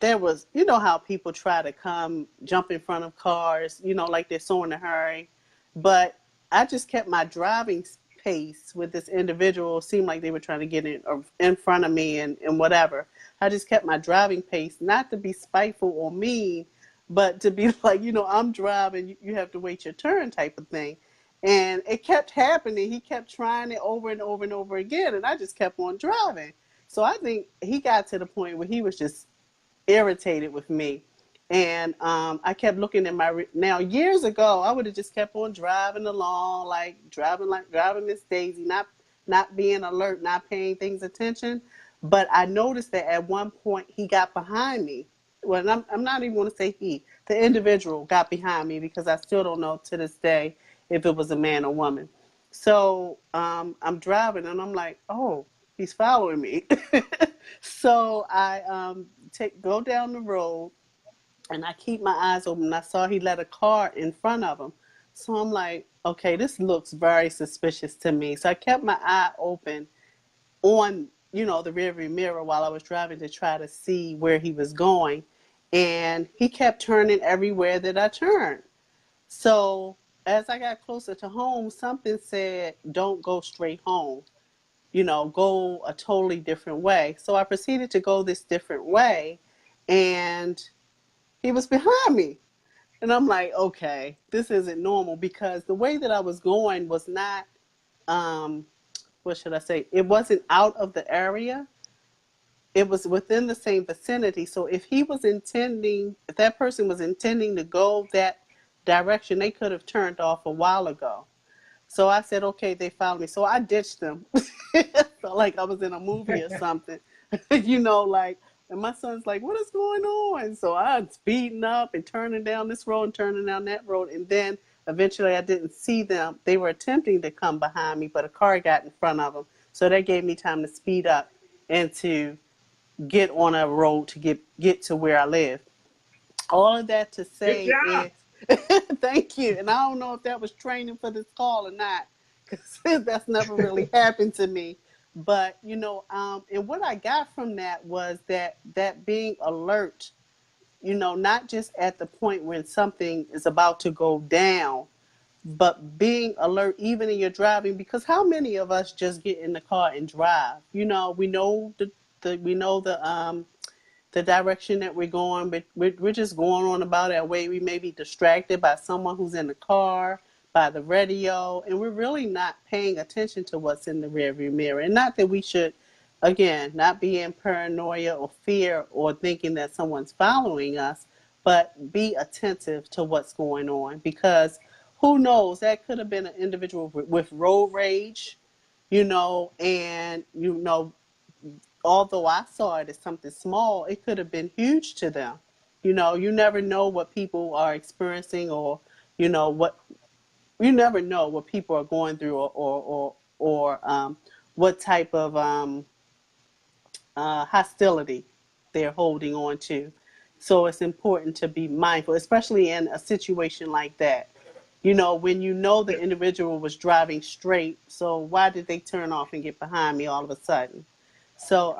[SPEAKER 1] there was, how people try to come jump in front of cars, like they're so in a hurry. But I just kept my driving pace with this individual. It seemed like they were trying to get in front of me and whatever. I just kept my driving pace, not to be spiteful or mean, but to be like, I'm driving, you have to wait your turn type of thing. And it kept happening. He kept trying it over and over and over again, and I just kept on driving. So I think he got to the point where he was just irritated with me. And I kept looking at now years ago, I would have just kept on driving along, like driving Miss Daisy, not being alert, not paying things attention. But I noticed that at one point he got behind me. Well, I'm not even going to say he. The individual got behind me, because I still don't know to this day if it was a man or woman. So I'm driving and I'm like, oh. He's following me. So I go down the road and I keep my eyes open. I saw he let a car in front of him. So I'm like, okay, this looks very suspicious to me. So I kept my eye open on, the rearview mirror while I was driving to try to see where he was going. And he kept turning everywhere that I turned. So as I got closer to home, something said, don't go straight home, go a totally different way. So I proceeded to go this different way, and he was behind me. And I'm like, okay, this isn't normal, because the way that I was going was not, um, what should I say? It wasn't out of the area. It was within the same vicinity. So if that person was intending to go that direction, they could have turned off a while ago. So I said, okay, they followed me. So I ditched them. Felt like I was in a movie or something, like, and my son's like, what is going on? So I was speeding up and turning down this road and turning down that road. And then eventually I didn't see them. They were attempting to come behind me, but a car got in front of them. So that gave me time to speed up and to get on a road to get to where I live. All of that to
[SPEAKER 2] Good
[SPEAKER 1] say
[SPEAKER 2] job.
[SPEAKER 1] is, thank you. And I don't know if that was training for this call or not, because that's never really happened to me. But and what I got from that was that being alert, not just at the point when something is about to go down, but being alert even in your driving. Because how many of us just get in the car and drive? We know the direction that we're going, but we're just going on about our way. We may be distracted by someone who's in the car, by the radio, and we're really not paying attention to what's in the rearview mirror. And not that we should, again, not be in paranoia or fear or thinking that someone's following us, but be attentive to what's going on, because who knows, that could have been an individual with road rage, and although I saw it as something small, it could have been huge to them. You never know what people are experiencing, or you know what you never know what people are going through, or what type of hostility they're holding on to. So it's important to be mindful, especially in a situation like that. When the individual was driving straight, so why did they turn off and get behind me all of a sudden? So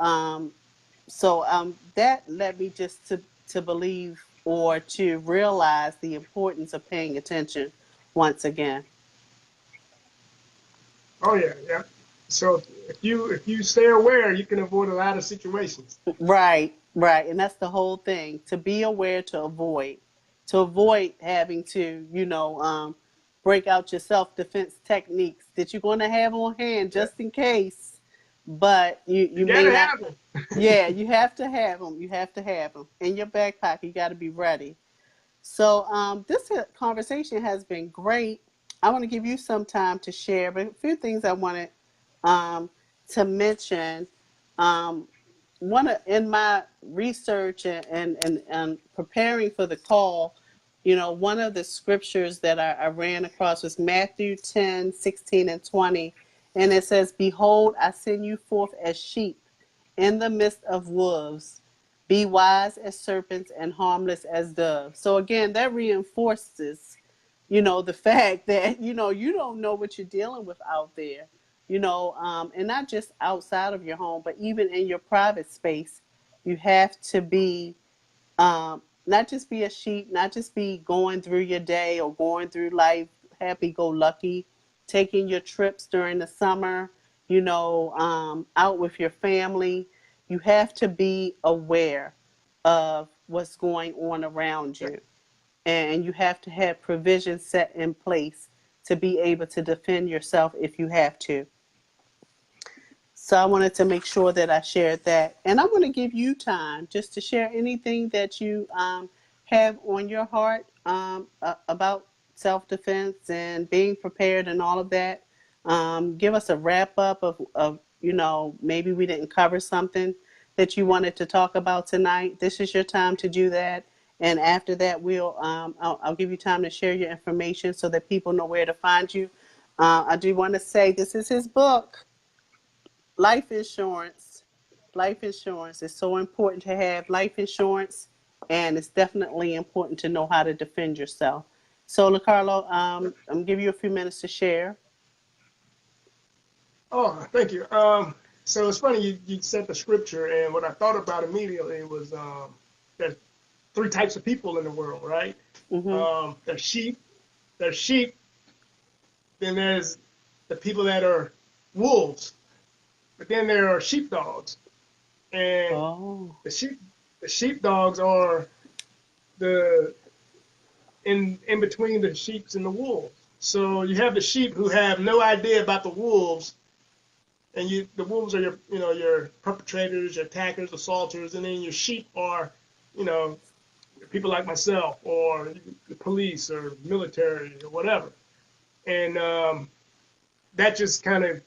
[SPEAKER 1] that led me just to believe, or to realize the importance of paying attention once again.
[SPEAKER 2] Oh yeah, yeah. So if you stay aware, you can avoid a lot of situations.
[SPEAKER 1] Right, right. And that's the whole thing, to be aware, to avoid having to, break out your self defense techniques that you're going to have on hand
[SPEAKER 2] Yeah,
[SPEAKER 1] just in case. But
[SPEAKER 2] you
[SPEAKER 1] you may
[SPEAKER 2] gotta
[SPEAKER 1] not.
[SPEAKER 2] have them.
[SPEAKER 1] Yeah, you have to have them. You have to have them in your back pocket. You got to be ready. So this conversation has been great. I want to give you some time to share, but a few things I wanted um, to mention. Um, in my research and preparing for the call, one of the scriptures that I ran across was Matthew 10:16 and 20. And it says, behold, I send you forth as sheep in the midst of wolves. Be wise as serpents and harmless as doves. So again, that reinforces, the fact that, you don't know what you're dealing with out there, and not just outside of your home, but even in your private space. You have to be, not just be a sheep, not just be going through your day or going through life happy go lucky, taking your trips during the summer, out with your family. You have to be aware of what's going on around you. And you have to have provisions set in place to be able to defend yourself if you have to. So I wanted to make sure that I shared that. And I want to give you time just to share anything that you have on your heart about self defense and being prepared and all of that. Give us a wrap up of, maybe we didn't cover something that you wanted to talk about tonight. This is your time to do that. And after that, I'll give you time to share your information so that people know where to find you. I do want to say this is his book. life insurance. Life insurance is so important to have life insurance, and it's definitely important to know how to defend yourself. So, LeCarlo, I'm giving you a few minutes to share.
[SPEAKER 2] Oh, thank you. So it's funny you said the scripture, and what I thought about immediately was there's three types of people in the world, right?
[SPEAKER 1] Mm-hmm.
[SPEAKER 2] There's sheep. There's sheep. Then there's the people that are wolves. But then there are sheepdogs, and
[SPEAKER 1] Oh.
[SPEAKER 2] the sheep the sheepdogs are the in between the sheep and the wolves. So you have the sheep who have no idea about the wolves, and the wolves are your perpetrators, your attackers, assaulters, and then your sheep are you know people like myself or the police or military or whatever. And that just kind of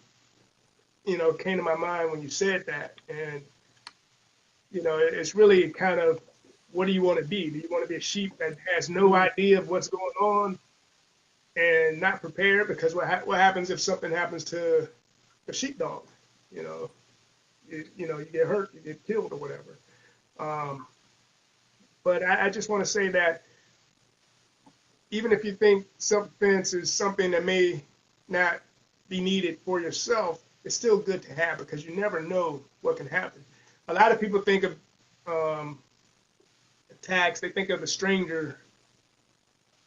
[SPEAKER 2] came to my mind when you said that. And it's really kind of, what do you want to be? Do you want to be a sheep that has no idea of what's going on and not prepared? Because what happens if something happens to a sheepdog? You know, you get hurt, you get killed or whatever. Um, but I just want to say that even if you think self-defense is something that may not be needed for yourself, it's still good to have because you never know what can happen. A lot of people think of um, attacks, they think of a stranger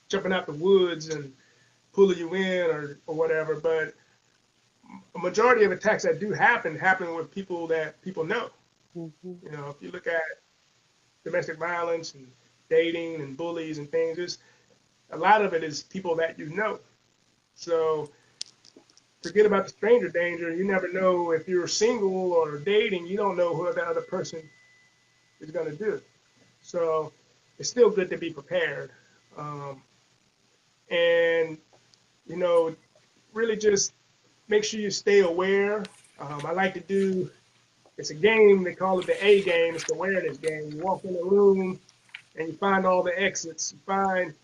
[SPEAKER 2] jumping out the woods and pulling you in or whatever, but a majority of attacks that do happen with people that people know.
[SPEAKER 1] Mm-hmm.
[SPEAKER 2] If you look at domestic violence and dating and bullies and things, a lot of it is people that you know. So forget about the stranger danger. You never know if you're single or dating. You don't know who that other person is going to do. So it's still good to be prepared. And, you know, really just make sure you stay aware. I like to do, it's a game, they call it the A game. It's the awareness game. You walk in the room and you find all the exits. You find,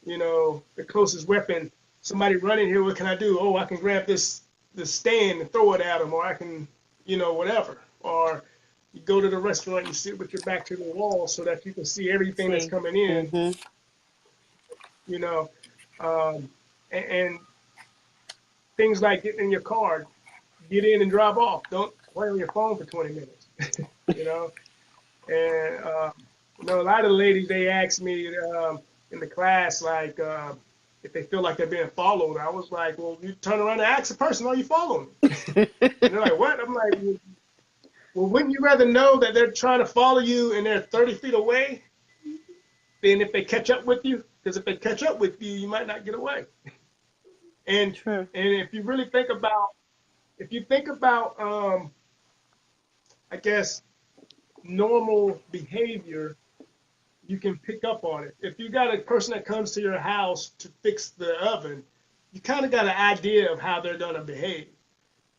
[SPEAKER 2] the closest weapon. Somebody running here, what can I do? Oh, I can grab this stand and throw it at them, or I can, whatever. Or you go to the restaurant, you sit with your back to the wall so that you can see everything that's
[SPEAKER 1] See.
[SPEAKER 2] coming in,
[SPEAKER 1] Mm-hmm.
[SPEAKER 2] you know. Um, and things like getting in your car, get in and drive off. Don't play on your phone for 20 minutes, you know. And, a lot of the ladies, they ask me in the class, like, if they feel like they're being followed. I was like, well, you turn around and ask the person, are you following me? And they're like, what? I'm like, well, wouldn't you rather know that they're trying to follow you and they're 30 feet away than if they catch up with you? Because if they catch up with you, you might not get away. And
[SPEAKER 1] True.
[SPEAKER 2] and if you really think about, I guess, normal behavior, you can pick up on it. If you got a person that comes to your house to fix the oven, you kind of got an idea of how they're going to behave.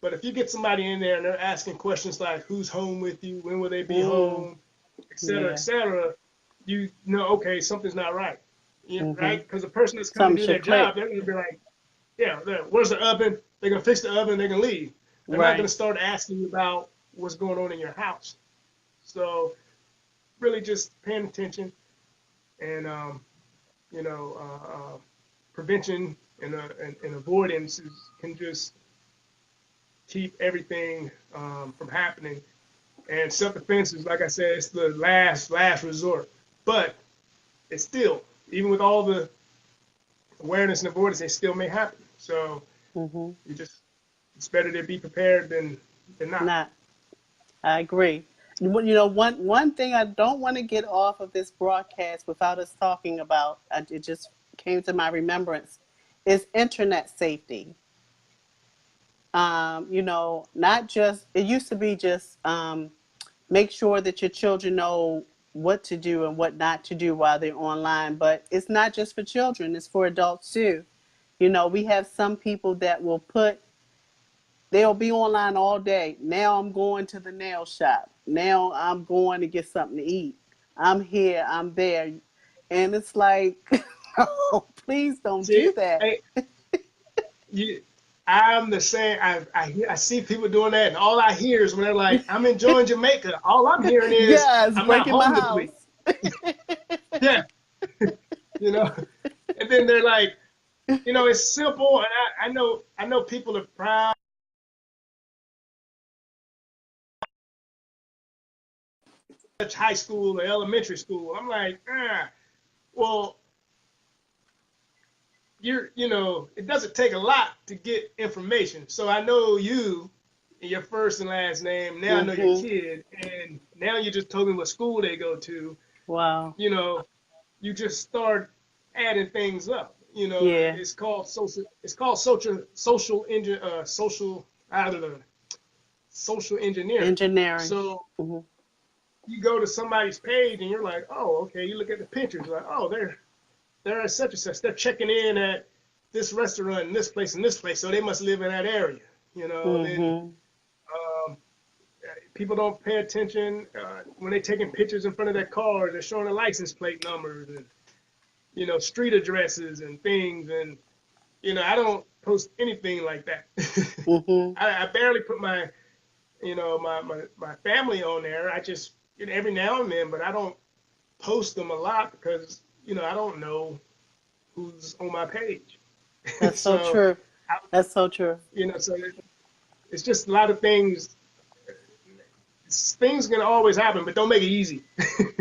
[SPEAKER 2] But if you get somebody in there and they're asking questions like, who's home with you? When will they be
[SPEAKER 1] Mm.
[SPEAKER 2] home? Et
[SPEAKER 1] Yeah.
[SPEAKER 2] cetera, you know, okay, something's not right.
[SPEAKER 1] Mm-hmm.
[SPEAKER 2] Right? Because the person that's coming
[SPEAKER 1] Something
[SPEAKER 2] to do their
[SPEAKER 1] should click.
[SPEAKER 2] job, they're going to be like, yeah, where's the oven? They're going to fix the oven, they're going to leave. They're not going
[SPEAKER 1] Right.
[SPEAKER 2] to start asking you about what's going on in your house. So really just paying attention and, prevention and avoidance can just keep everything from happening. And self-defense is, like I said, it's the last resort. But it's still, even with all the awareness and avoidance, it still may happen. So
[SPEAKER 1] Mm-hmm.
[SPEAKER 2] it's better to be prepared than not.
[SPEAKER 1] Not. I agree. One thing I don't want to get off of this broadcast without us talking about, it just came to my remembrance, is internet safety. Not just, it used to be just make sure that your children know what to do and what not to do while they're online, but it's not just for children, it's for adults too. We have some people that they'll be online all day. Now I'm going to the nail shop. Now I'm going to get something to eat. I'm here, I'm there. And it's like, oh, please don't
[SPEAKER 2] See,
[SPEAKER 1] do that.
[SPEAKER 2] hey, you. I'm the same. I see people doing that, and all I hear is when they're like, "I'm enjoying Jamaica." All I'm hearing is,
[SPEAKER 1] Yes,
[SPEAKER 2] "I'm not
[SPEAKER 1] breaking my
[SPEAKER 2] home to
[SPEAKER 1] house.
[SPEAKER 2] sleep." Yeah, you know. And then they're like, it's simple, and I know people are proud of high school or elementary school. I'm like, well, it doesn't take a lot to get information. So I know you and your first and last name. Now I know your
[SPEAKER 1] Hmm.
[SPEAKER 2] kid, and now you just told me what school they go to.
[SPEAKER 1] Wow.
[SPEAKER 2] You know, you just start adding things up.
[SPEAKER 1] Yeah.
[SPEAKER 2] It's called social. It's called social. I don't know, social engineering.
[SPEAKER 1] Engineering.
[SPEAKER 2] So
[SPEAKER 1] Hmm.
[SPEAKER 2] you go to somebody's page and you're like, oh, okay. You look at the pictures, like, oh, they're at such and such. They're checking in at this restaurant and this place, so they must live in that area. Then
[SPEAKER 1] Hmm.
[SPEAKER 2] um, people don't pay attention when they're taking pictures in front of their cars. They're showing the license plate numbers and street addresses and things. And I don't post anything like that.
[SPEAKER 1] Hmm.
[SPEAKER 2] I barely put my family on there. I just every now and then, but I don't post them a lot because I don't know who's on my page.
[SPEAKER 1] That's so
[SPEAKER 2] so
[SPEAKER 1] true.
[SPEAKER 2] I,
[SPEAKER 1] That's so true.
[SPEAKER 2] so it's just a lot of things. Things can always happen, but don't make it easy.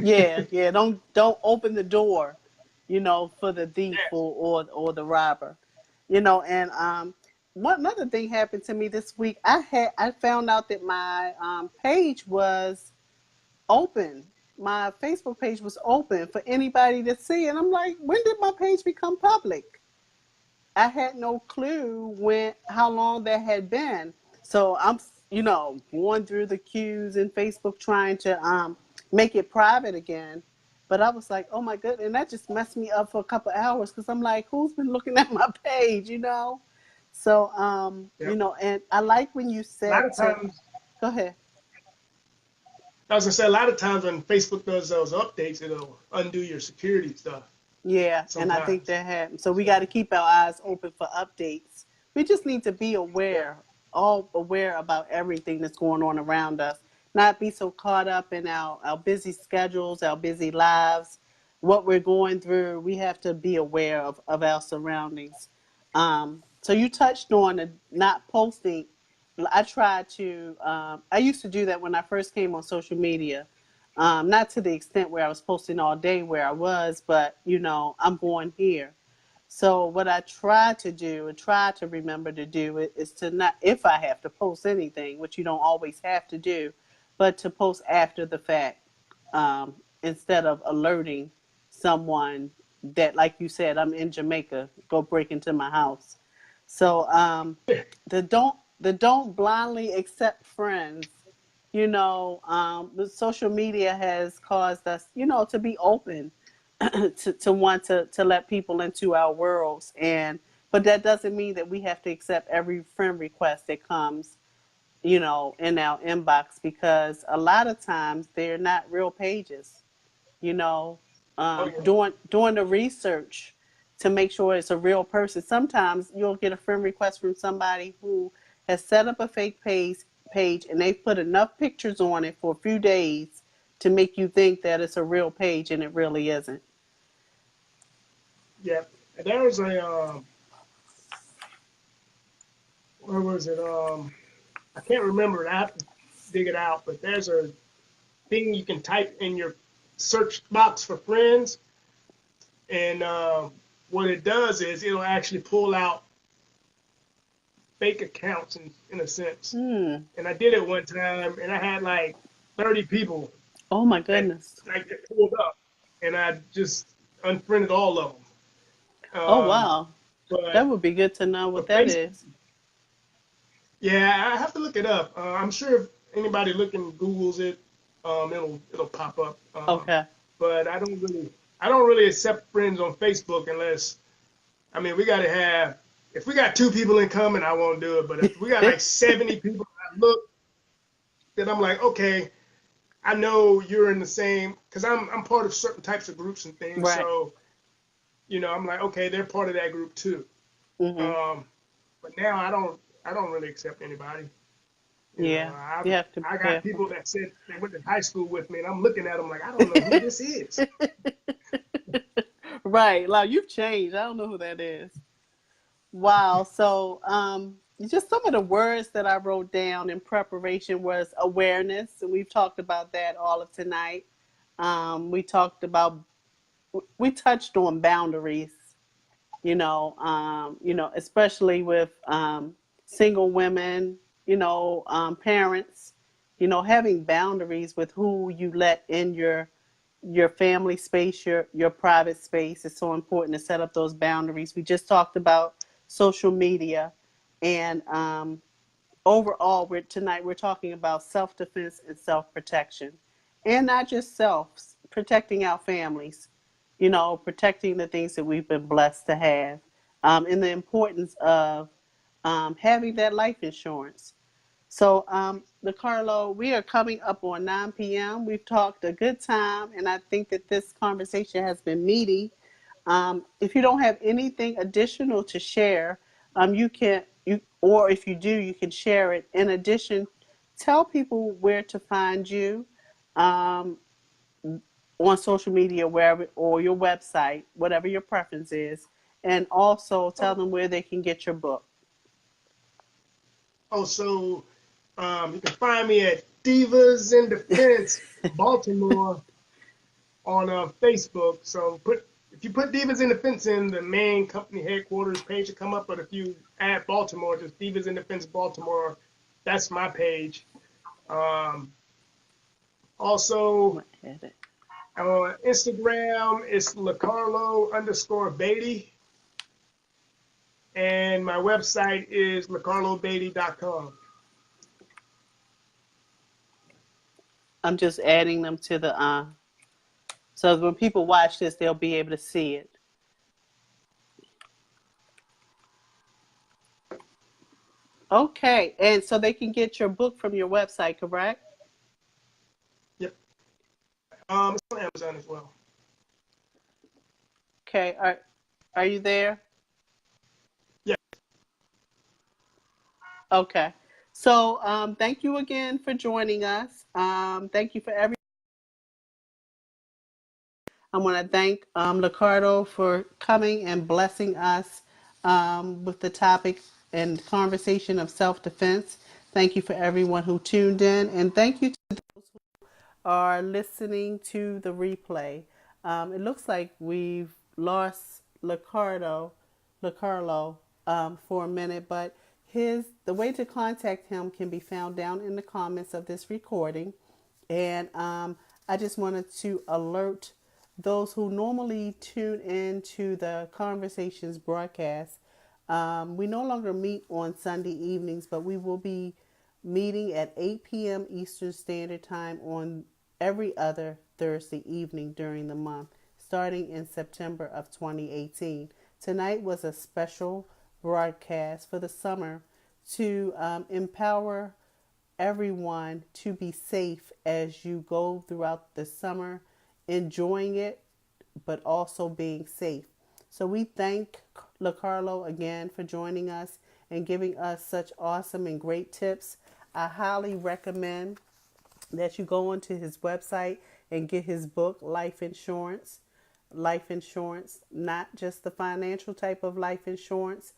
[SPEAKER 1] Yeah, yeah. Don't open the door, for the thief
[SPEAKER 2] Yes.
[SPEAKER 1] or the robber. And one another thing happened to me this week. I found out that my page was open. My Facebook page was open for anybody to see, and I'm like, when did my page become public? I had no clue how long that had been. So I'm, going through the queues in Facebook trying to make it private again. But I was like, oh my goodness, and that just messed me up for a couple hours because I'm like, who's been looking at my page? So
[SPEAKER 2] Yep.
[SPEAKER 1] and I like when you
[SPEAKER 2] A lot
[SPEAKER 1] said
[SPEAKER 2] of
[SPEAKER 1] to
[SPEAKER 2] times,
[SPEAKER 1] go ahead.
[SPEAKER 2] I was gonna say, a lot of times when Facebook does those updates, it'll undo your security stuff
[SPEAKER 1] Yeah, and I think
[SPEAKER 2] sometimes.
[SPEAKER 1] that happens. So we got
[SPEAKER 2] So
[SPEAKER 1] to keep our eyes open for updates. We just need to be
[SPEAKER 2] yeah,
[SPEAKER 1] all aware about everything that's going on around us. Not be so caught up in our busy schedules, our busy lives, what we're going through. We have to be aware of our surroundings. So you touched on the not posting. I try to, I used to do that when I first came on social media. Not to the extent where I was posting all day where I was, but I'm going here. So what I try to do and try to remember to do is to not, if I have to post anything, which you don't always have to do, but to post after the fact, instead of alerting someone that, like you said, I'm in Jamaica, go break into my house. So the don't blindly accept friends. The social media has caused us, to be open to want to let people into our worlds, but that doesn't mean that we have to accept every friend request that comes, in our inbox, because a lot of times they're not real pages. you know,
[SPEAKER 2] oh yeah,
[SPEAKER 1] doing the research to make sure it's a real person. Sometimes you'll get a friend request from somebody who has set up a fake page and they've put enough pictures on it for a few days to make you think that it's a real page and it really isn't.
[SPEAKER 2] yeah. And there was where was it? I can't remember. I have to dig it out. But there's a thing you can type in your search box for friends, and what it does is it'll actually pull out fake accounts in a sense.
[SPEAKER 1] Hmm.
[SPEAKER 2] And I did it one time, and I had like 30 people
[SPEAKER 1] Oh my
[SPEAKER 2] that
[SPEAKER 1] goodness.
[SPEAKER 2] like that pulled up, and I just unfriended all of them.
[SPEAKER 1] Oh wow. That
[SPEAKER 2] But
[SPEAKER 1] would be good to know what that
[SPEAKER 2] Facebook,
[SPEAKER 1] is.
[SPEAKER 2] yeah, I have to look it up. I'm sure if anybody looking Google's it, it'll pop up.
[SPEAKER 1] Okay.
[SPEAKER 2] But I don't really accept friends on Facebook unless, I mean, we got to have, if we got two people in common, I won't do it. But if we got like 70 people, I look, then I'm like, okay, I know you're in the same, because I'm part of certain types of groups and things.
[SPEAKER 1] Right.
[SPEAKER 2] So I'm like, okay, they're part of that group too.
[SPEAKER 1] Mhm.
[SPEAKER 2] Um, But now I don't really accept anybody. You know,
[SPEAKER 1] Yeah, you have to be
[SPEAKER 2] I got
[SPEAKER 1] careful.
[SPEAKER 2] people that said they went to high school with me, and I'm looking at them like I don't know who this is.
[SPEAKER 1] Right, like you've changed. I don't know who that is. Wow. So, just some of the words that I wrote down in preparation was awareness, and we've talked about that all of tonight. We talked about, we touched on boundaries. Especially with single women, parents, having boundaries with who you let in your family space, your private space is so important to set up those boundaries. We just talked about social media, and overall, tonight we're talking about self-defense and self-protection, and not just self protecting our families, protecting the things that we've been blessed to have, and the importance of having that life insurance. So, LeCarlo, we are coming up on 9 p.m. We've talked a good time, and I think that this conversation has been meaty. If you don't have anything additional to share, or if you do, you can share it. In addition, tell people where to find you um, on social media, wherever, or your website, whatever your preference is, and also tell
[SPEAKER 2] Oh,
[SPEAKER 1] them where they can get your book.
[SPEAKER 2] so you can find me at Divas in Defense Baltimore on Facebook. So if you put Divas in Defense in the main company headquarters page to come up, but if you add Baltimore, just Divas in Defense Baltimore, that's my page. Um, Also on Instagram, it's LeCarlo_Beaty, and my website is LeCarloBeaty.com.
[SPEAKER 1] I'm just adding them to the so when people watch this, they'll be able to see it. Okay, and so they can get your book from your website, correct?
[SPEAKER 2] Yep. It's on Amazon as well.
[SPEAKER 1] Okay, are you there?
[SPEAKER 2] Yeah.
[SPEAKER 1] Okay. So thank you again for joining us. Thank you for every. I want to thank LeCarlo for coming and blessing us with the topic and conversation of self-defense. Thank you for everyone who tuned in, and thank you to are listening to the replay. It looks like we've lost LeCarlo, for a minute, but the way to contact him can be found down in the comments of this recording. And I just wanted to alert those who normally tune in to the Conversations broadcast. We no longer meet on Sunday evenings, but we will be meeting at 8 p.m. Eastern Standard Time on every other Thursday evening during the month, starting in September of 2018. Tonight was a special broadcast for the summer to empower everyone to be safe as you go throughout the summer, enjoying it, but also being safe. So we thank LeCarlo again for joining us and giving us such awesome and great tips. I highly recommend that you go onto his website and get his book, Life Insurance. Life insurance, not just the financial type of life insurance,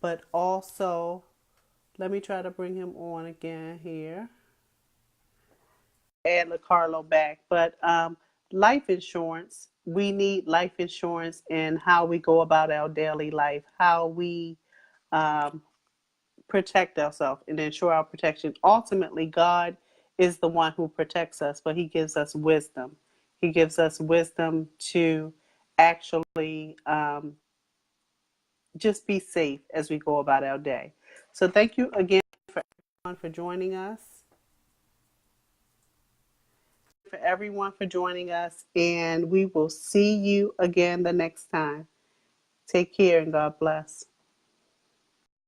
[SPEAKER 1] but also, let me try to bring him on again here. Add LeCarlo back. But life insurance, we need life insurance in how we go about our daily life, how we um, protect ourselves and ensure our protection. Ultimately, God is the one who protects us, but He gives us wisdom. He gives us wisdom to actually just be safe as we go about our day. So, thank you again for everyone for joining us. For everyone for joining us, and we will see you again the next time. Take care and God bless.